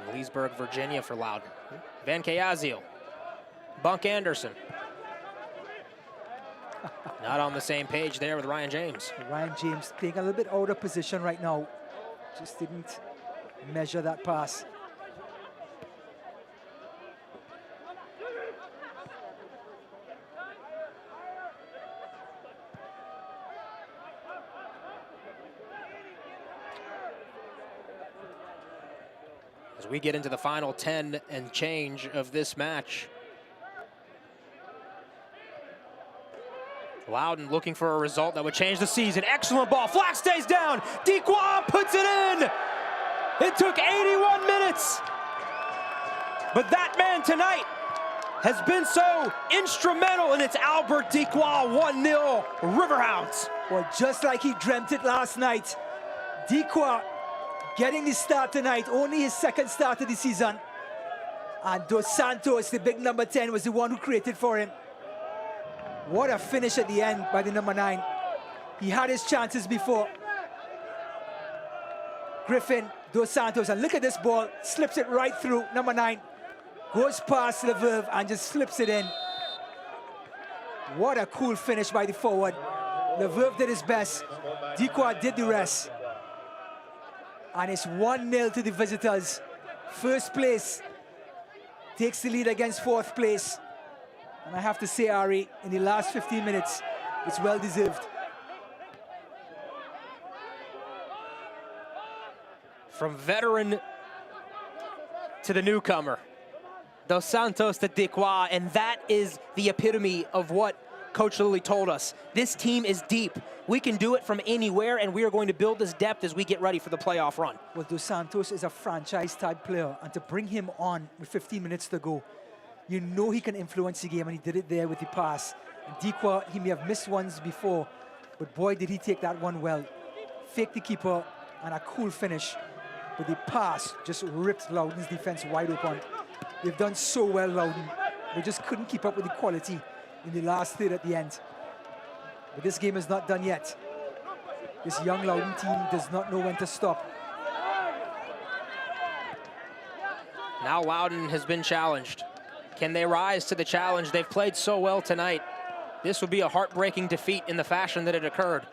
in Leesburg, Virginia for Loudoun. Van Cayazio. Bunk Anderson. Not on the same page there with Ryan James. Ryan James playing a little bit out of position right now. Just didn't measure that pass. As we get into the final 10 and change of this match, Loudoun looking for a result that would change the season. Excellent ball. Flack stays down. Dequan puts it in. It took 81 minutes. But that man tonight has been so instrumental, and it's Albert Dequan, 1-0 Riverhounds. Well, just like he dreamt it last night, Dequan getting the start tonight, only his second start of the season. And Dos Santos, the big number 10, was the one who created for him. What a finish at the end by the number 9. He had his chances before. Griffin, Dos Santos, and look at this ball, slips it right through, number 9. Goes past Leverve and just slips it in. What a cool finish by the forward. Leverve did his best. Dequan did the rest. And it's 1-0 to the visitors. First place takes the lead against fourth place. And I have to say, Ari, in the last 15 minutes, it's well deserved. From veteran to the newcomer, Dos Santos to Dequan, and that is the epitome of what Coach Lilly told us. This team is deep. We can do it from anywhere, and we are going to build this depth as we get ready for the playoff run. Well, Dos Santos is a franchise-type player, and to bring him on with 15 minutes to go, you know he can influence the game, and he did it there with the pass. And Dequan, he may have missed ones before, but boy, did he take that one well. Faked the keeper, and a cool finish. But the pass just ripped Loudoun's defense wide open. They've done so well, Loudoun. They just couldn't keep up with the quality in the last third at the end. But this game is not done yet. This young Loudoun team does not know when to stop. Now Loudoun has been challenged. Can they rise to the challenge? They've played so well tonight. This would be a heartbreaking defeat in the fashion that it occurred.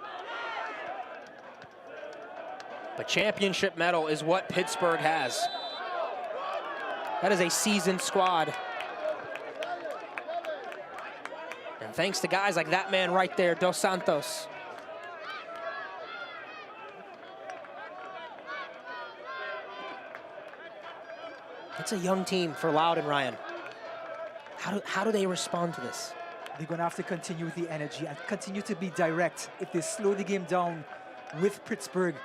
But championship medal is what Pittsburgh has. That is a seasoned squad. And thanks to guys like that man right there, Dos Santos. It's a young team for Loudoun, Ryan. How do they respond to this? They're going to have to continue with the energy and continue to be direct. If they slow the game down with Pittsburgh,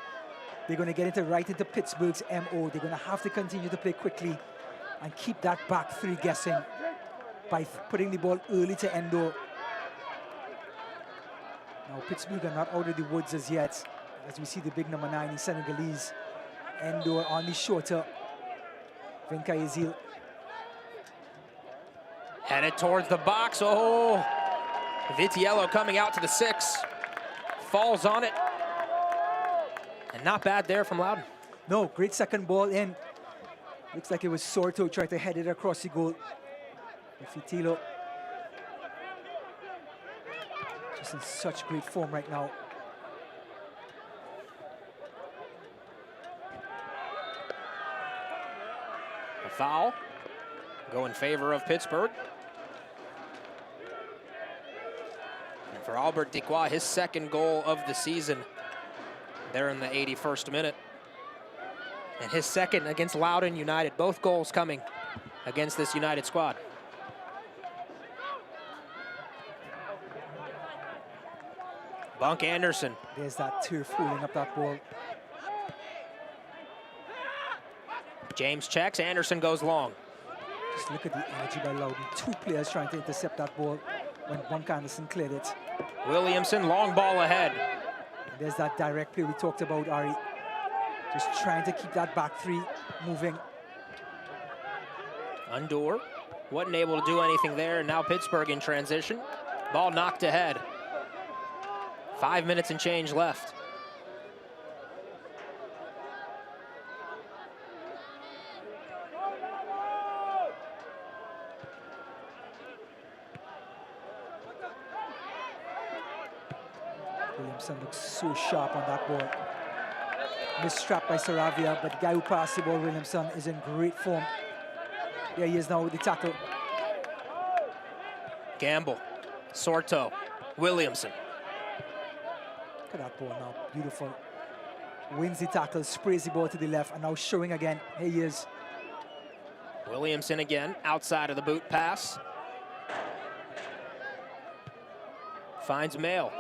they're going to get right into Pittsburgh's MO. They're going to have to continue to play quickly and keep that back three guessing by putting the ball early to Endo. Now, Pittsburgh are not out of the woods as yet, as we see the big number 9 in Senegalese. Endo on the shorter Venkayezil. Headed towards the box. Oh, Vitiello coming out to the 6. Falls on it. And not bad there from Loudoun. No, great second ball in. Looks like it was Sorto trying to head it across the goal. Fitilo just in such great form right now. Foul. Go in favor of Pittsburgh. And for Albert Dequoy, his second goal of the season there in the 81st minute. And his second against Loudoun United. Both goals coming against this United squad. Bunk Anderson. There's that turf holding up that ball. James checks, Anderson goes long. Just look at the energy by Loudoun. Two players trying to intercept that ball when Bunk Anderson cleared it. Williamson, long ball ahead. And there's that direct play we talked about, Ari. Just trying to keep that back three moving. Undur wasn't able to do anything there. Now Pittsburgh in transition. Ball knocked ahead. 5 minutes and change left. Williamson looks so sharp on that ball. Mistrapped by Saravia, but the guy who passed the ball, Williamson, is in great form. There he is now with the tackle. Gamble, Sorto, Williamson. Look at that ball now, beautiful. Wins the tackle, sprays the ball to the left, and now showing again. Here he is. Williamson again, outside of the boot pass. Finds Mail.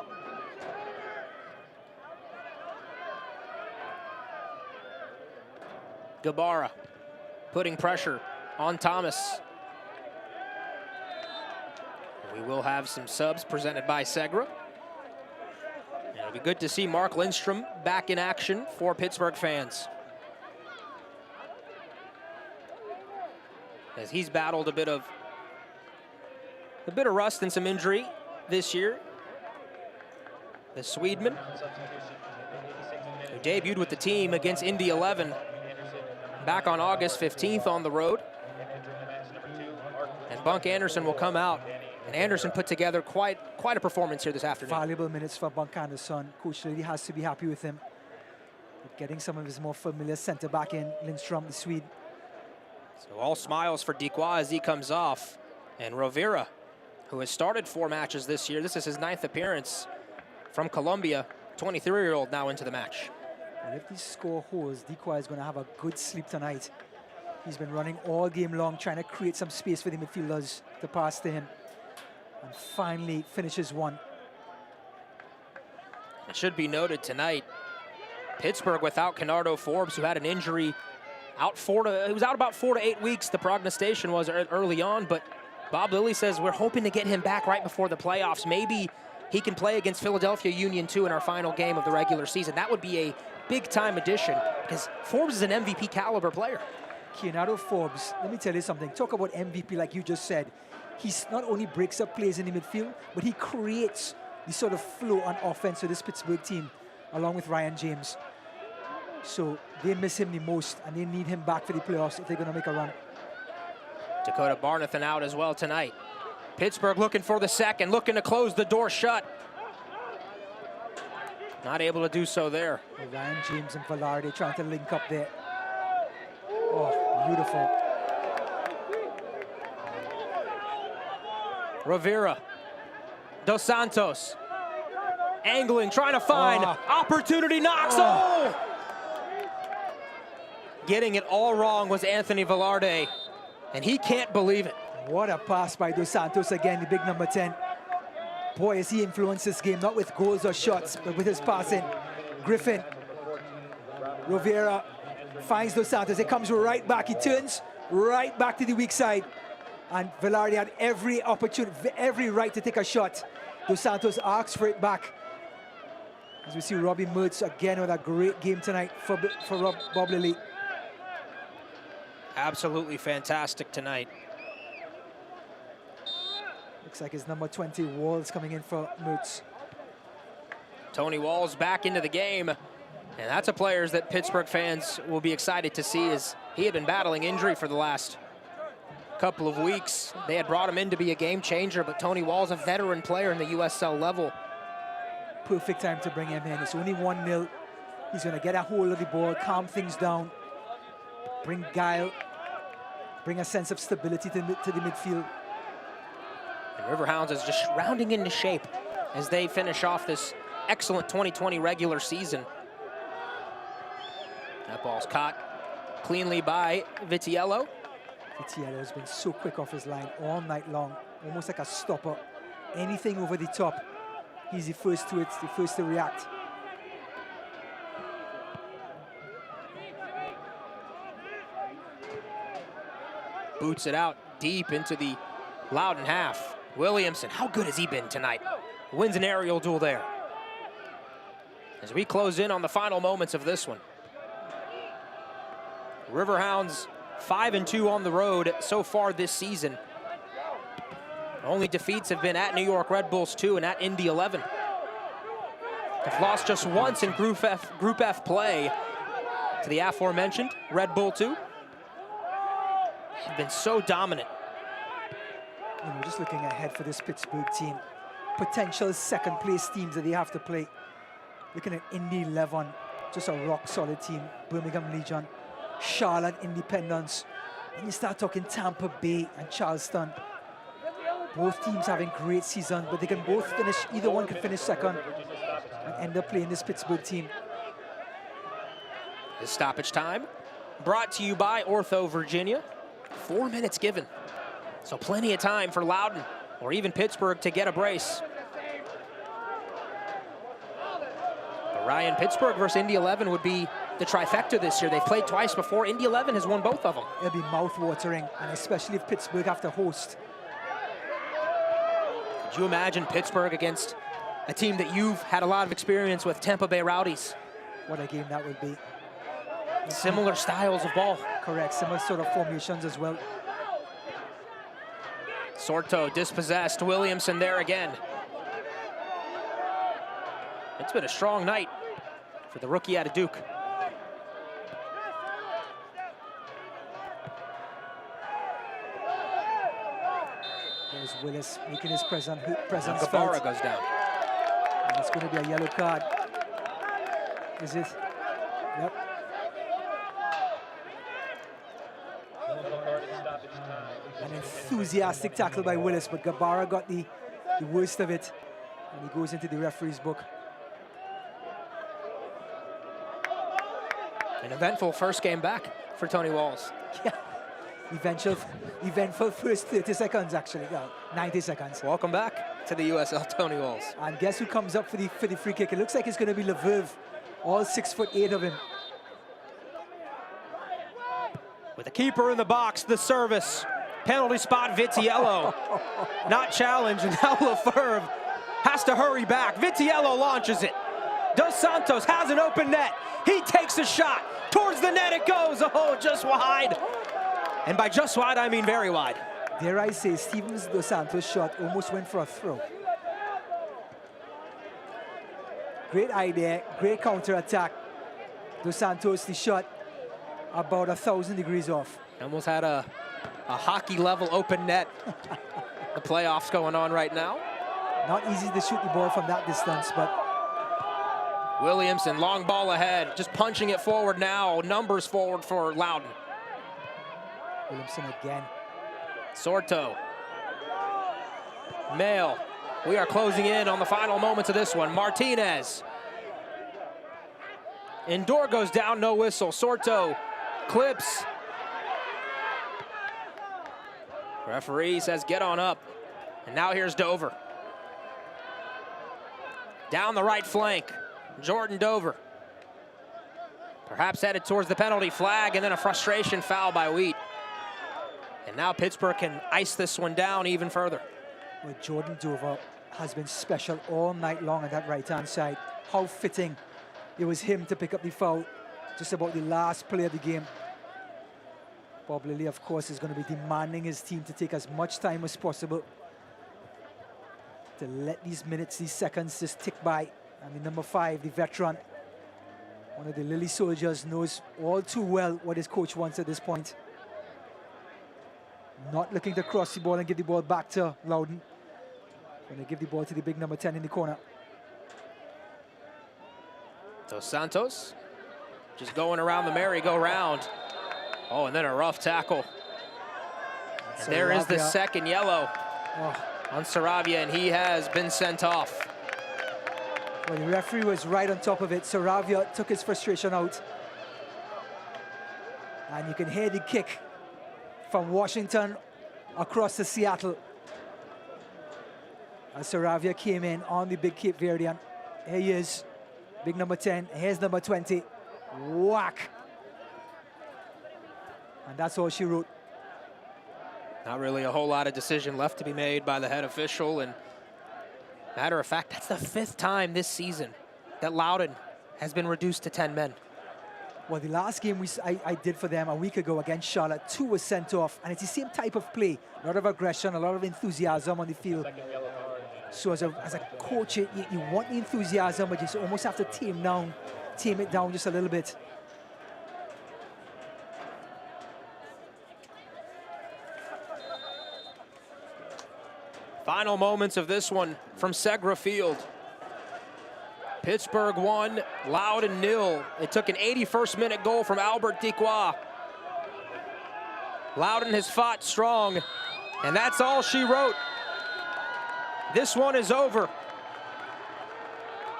Gabara putting pressure on Thomas. We will have some subs presented by Segra. And it'll be good to see Mark Lindstrom back in action for Pittsburgh fans, as he's battled a bit of rust and some injury this year. The Swedeman, who debuted with the team against Indy 11 back on August 15th on the road. And Bunk Anderson will come out. And Anderson put together quite a performance here this afternoon. Valuable minutes for Bunk Anderson. Coach really has to be happy with him. Getting some of his more familiar center back in, Lindstrom, the Swede. So all smiles for Dequoy as he comes off. And Rovira, who has started 4 matches this year. This is his 9th appearance from Colombia. 23-year-old now into the match. And if this score holds, Dequoy is going to have a good sleep tonight. He's been running all game long, trying to create some space for the midfielders to pass to him. And finally finishes one. It should be noted tonight, Pittsburgh without Kennardo Forbes, who had an injury, he was out about 4 to 8 weeks. The prognostication was early on, but Bob Lilly says we're hoping to get him back right before the playoffs. Maybe he can play against Philadelphia Union 2 in our final game of the regular season. That would be a big-time addition, because Forbes is an MVP caliber player. Kennardo Forbes, let me tell you something. Talk about MVP like you just said. He's not only breaks up plays in the midfield, but he creates the sort of flow on offense for this Pittsburgh team, along with Ryan James. So they miss him the most, and they need him back for the playoffs if they're going to make a run. Dakota Barnathan out as well tonight. Pittsburgh looking for the second, looking to close the door shut. Not able to do so there. Well, Ryan James and Velarde trying to link up there. Oh, beautiful. Rivera, Dos Santos, angling, trying to find opportunity, knocks. Oh! Getting it all wrong was Anthony Velarde, and he can't believe it. What a pass by Dos Santos again, the big number 10. Boy, has he influenced this game, not with goals or shots, but with his passing. Griffin, Rivera finds Dos Santos. It comes right back. He turns right back to the weak side. And Velarde had every opportunity, every right to take a shot. Dos Santos asks for it back. As we see Robbie Mertz again with a great game tonight for Bob Lilly. Absolutely fantastic tonight. Looks like his number 20, Walls, coming in for Mertz. Tony Walls back into the game. And that's a player that Pittsburgh fans will be excited to see, as he had been battling injury for the last couple of weeks. They had brought him in to be a game changer, but Tony Walls, a veteran player in the USL level. Perfect time to bring him in. It's only 1-0. He's going to get a hold of the ball, calm things down, bring guile bring a sense of stability to the midfield. And Riverhounds is just rounding into shape as they finish off this excellent 2020 regular season. That ball's caught cleanly by Vitiello. Vitiello has been so quick off his line all night long, almost like a stopper. Anything over the top, he's the first to it, the first to react. Boots it out deep into the Loudoun half. Williamson, how good has he been tonight? Wins an aerial duel there. As we close in on the final moments of this one. Riverhounds 5-2 on the road so far this season. Only defeats have been at New York Red Bulls 2 and at Indy 11. They've lost just once in Group F play to the aforementioned Red Bull 2. They've been so dominant. You know, just looking ahead for this Pittsburgh team, potential second place teams that they have to play. Looking at Indy 11, just a rock solid team. Birmingham Legion, Charlotte Independence. And you start talking Tampa Bay and Charleston. Both teams having great seasons, but they can both finish, either one can finish second and end up playing this Pittsburgh team. This stoppage time brought to you by Ortho Virginia. 4 minutes given. So plenty of time for Loudoun or even Pittsburgh to get a brace. But Ryan, Pittsburgh versus Indy 11 would be the trifecta this year. They've played twice before. Indy 11 has won both of them. It'll be mouth-watering, and especially if Pittsburgh have to host. Could you imagine Pittsburgh against a team that you've had a lot of experience with, Tampa Bay Rowdies? What a game that would be. Similar styles of ball. Correct, similar sort of formations as well. Sorto dispossessed, Williamson there again. It's been a strong night for the rookie out of Duke. There's Willis making his presence Gabara felt. goes down. And it's going to be a yellow card. Is it? Yep. An enthusiastic tackle by Willis, but Gabara got the worst of it, and he goes into the referee's book. An eventful first game back for Tony Walls. Yeah, eventful first 30 seconds actually, 90 seconds. Welcome back to the USL, Tony Walls. And guess who comes up for the free kick? It looks like it's going to be Leverve, all 6'8" of him. With the keeper in the box, the service. Penalty spot, Vitiello. Not challenged, and now Leverve has to hurry back. Vitiello launches it. Dos Santos has an open net. He takes a shot. Towards the net it goes. Oh, just wide. And by just wide, I mean very wide. Dare I say, Stevens Dos Santos' shot almost went for a throw. Great idea, great counter-attack. Dos Santos, the shot, about 1,000 degrees off. Almost had a hockey-level open net. The playoffs going on right now. Not easy to shoot the ball from that distance, but... Williamson, long ball ahead, just punching it forward now. Numbers forward for Loudoun. Williamson again. Sorto. Mail. We are closing in on the final moments of this one. Martinez. Indoor goes down, no whistle. Sorto clips. Referee says get on up. And now here's Dover. Down the right flank, Jordan Dover. Perhaps headed towards the penalty flag, and then a frustration foul by Wheat. And now Pittsburgh can ice this one down even further. Well, Jordan Dover has been special all night long on that right-hand side. How fitting it was him to pick up the foul just about the last play of the game. Bob Lilly, of course, is going to be demanding his team to take as much time as possible to let these minutes, these seconds just tick by. And the number 5, the veteran, one of the Lilly soldiers, knows all too well what his coach wants at this point. Not looking to cross the ball and give the ball back to Loudoun. Going to give the ball to the big number 10 in the corner. Dos Santos just going around the merry-go-round. Oh, and then a rough tackle There is the second yellow on Saravia, and he has been sent off. Well, the referee was right on top of it. Saravia took his frustration out. And you can hear the kick from Washington across to Seattle. As Saravia came in on the big Cape Verdean. Here he is, big number 10. Here's number 20. Whack. And that's all she wrote. Not really a whole lot of decision left to be made by the head official. And matter of fact, that's the 5th time this season that Loudoun has been reduced to 10 men. Well, the last game I did for them a week ago against Charlotte, 2 was sent off, and it's the same type of play. A lot of aggression, a lot of enthusiasm on the field. So as a coach, you want the enthusiasm, but you almost have to tame it down just a little bit. Final moments of this one from Segra Field. Pittsburgh 1, Loudoun 0. It took an 81st minute goal from Albert Diquois. Loudoun has fought strong, and that's all she wrote. This one is over.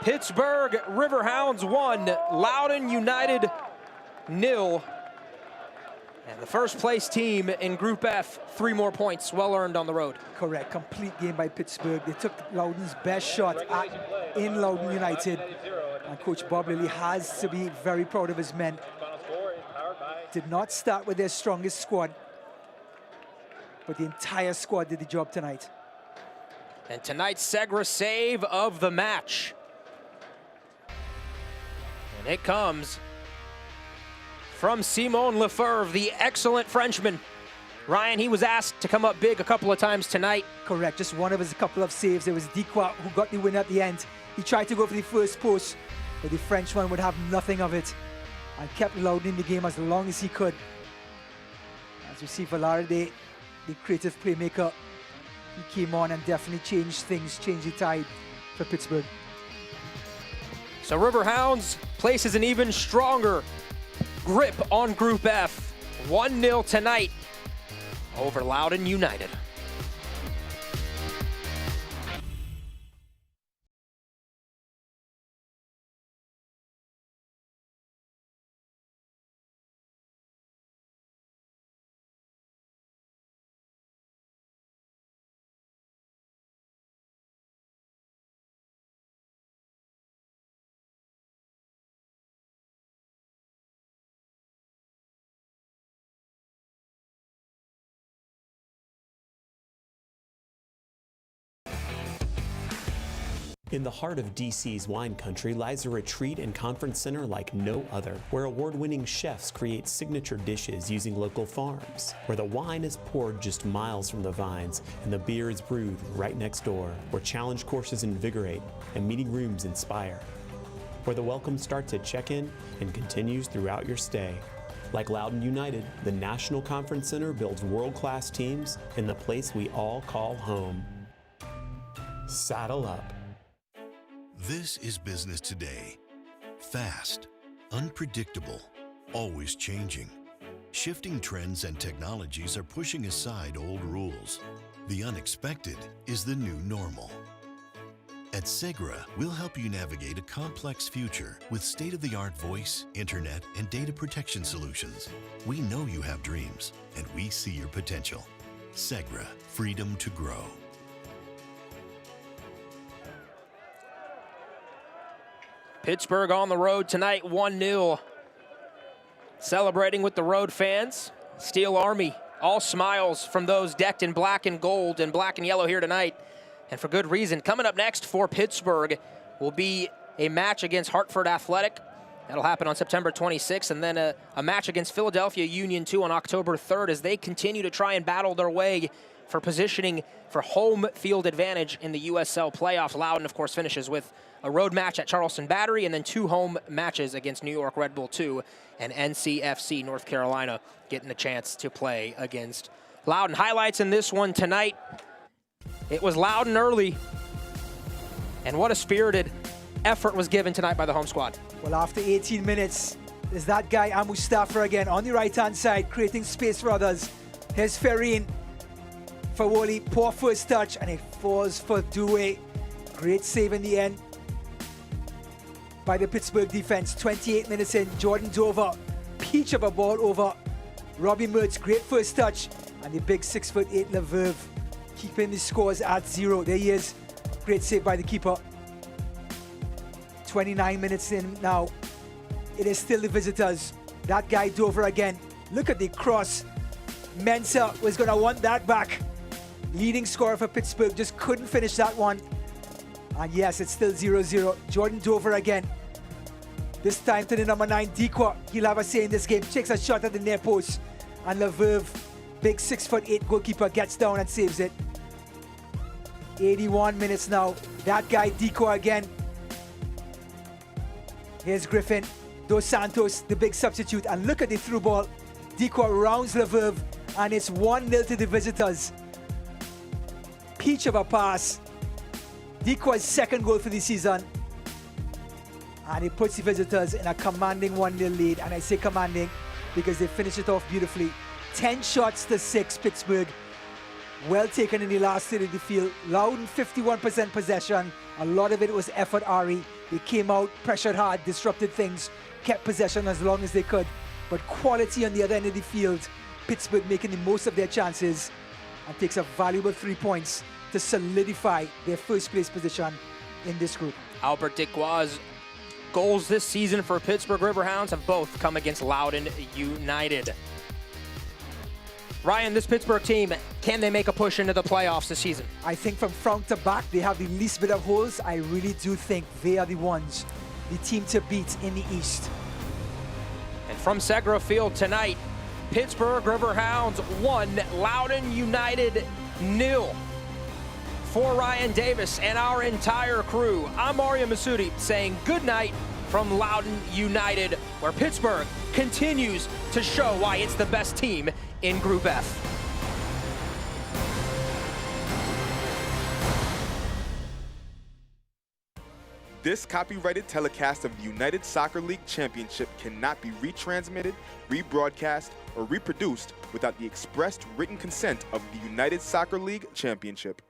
Pittsburgh Riverhounds 1, Loudoun United 0. And the first place team in Group F, 3 more points, well earned on the road. Correct, complete game by Pittsburgh. They took Loudoun's best shot in Loudoun United. And Coach Bob Lilly has to be very proud of his men. Did not start with their strongest squad, but the entire squad did the job tonight. And tonight's Segra save of the match. And it comes from Simon Lefebvre, the excellent Frenchman. Ryan, he was asked to come up big a couple of times tonight. Correct, just one of his couple of saves. It was Diquois who got the win at the end. He tried to go for the first post, but the Frenchman would have nothing of it and kept Loudoun in the game as long as he could. As we see Velarde, the creative playmaker, he came on and definitely changed things, changed the tide for Pittsburgh. So Riverhounds places an even stronger grip on Group F. 1-0 tonight over Loudoun United. In the heart of DC's wine country lies a retreat and conference center like no other, where award-winning chefs create signature dishes using local farms, where the wine is poured just miles from the vines and the beer is brewed right next door, where challenge courses invigorate and meeting rooms inspire, where the welcome starts at check-in and continues throughout your stay. Like Loudoun United, the National Conference Center builds world-class teams in the place we all call home. Saddle up. This is business today. Fast, unpredictable, always changing. Shifting trends and technologies are pushing aside old rules. The unexpected is the new normal. At Segra, we'll help you navigate a complex future with state-of-the-art voice, internet, and data protection solutions. We know you have dreams, and we see your potential. Segra, freedom to grow. Pittsburgh on the road tonight, 1-0. Celebrating with the road fans. Steel Army, all smiles from those decked in black and gold and black and yellow here tonight. And for good reason. Coming up next for Pittsburgh will be a match against Hartford Athletic. That'll happen on September 26th, and then a match against Philadelphia Union 2 on October 3rd as they continue to try and battle their way for positioning for home field advantage in the USL playoffs. Loudoun, of course, finishes with a road match at Charleston Battery and then 2 home matches against New York Red Bull 2 and NCFC North Carolina getting a chance to play against Loudoun. Highlights in this one tonight. It was Loudoun early, and what a spirited effort was given tonight by the home squad. Well, after 18 minutes, there's that guy, Mustafa again, on the right-hand side, creating space for others. Here's Ferrin. Fawoli, poor first touch, and it falls for Dewey. Great save in the end by the Pittsburgh defense. 28 minutes in, Jordan Dover, peach of a ball over Robbie Mertz. Great first touch, and the big 6'8" Leverve keeping the scores at 0. There he is. Great save by the keeper. 29 minutes in now. It is still the visitors. That guy Dover again. Look at the cross. Mensah was going to want that back. Leading scorer for Pittsburgh just couldn't finish that one. And yes, it's still 0-0. Jordan Dover again. This time to the number 9, Dikwa. He'll have a say in this game. Takes a shot at the near post. And Leverve, big 6'8" goalkeeper, gets down and saves it. 81 minutes now. That guy Dikwa again. Here's Griffin. Dos Santos, the big substitute. And look at the through ball. Dikwa rounds Leverve. And it's 1-0 to the visitors. Peach of a pass. Dikwa's second goal for the season. And it puts the visitors in a commanding 1-0 lead. And I say commanding because they finish it off beautifully. 10 shots to 6, Pittsburgh. Well taken in the last third of the field. Loudoun, 51% possession. A lot of it was effort, Ari. They came out, pressured hard, disrupted things, kept possession as long as they could. But quality on the other end of the field. Pittsburgh making the most of their chances and takes a valuable 3 points to solidify their first place position in this group. Albert Dikwa's goals this season for Pittsburgh Riverhounds have both come against Loudoun United. Ryan, this Pittsburgh team, can they make a push into the playoffs this season? I think from front to back, they have the least bit of holes. I really do think they are the ones, the team to beat in the East. And from Segra Field tonight, Pittsburgh Riverhounds 1, Loudoun United 0. For Ryan Davis and our entire crew, I'm Mario Masudi saying good night from Loudoun United, where Pittsburgh continues to show why it's the best team in Group F. This copyrighted telecast of the United Soccer League Championship cannot be retransmitted, rebroadcast, or reproduced without the expressed written consent of the United Soccer League Championship.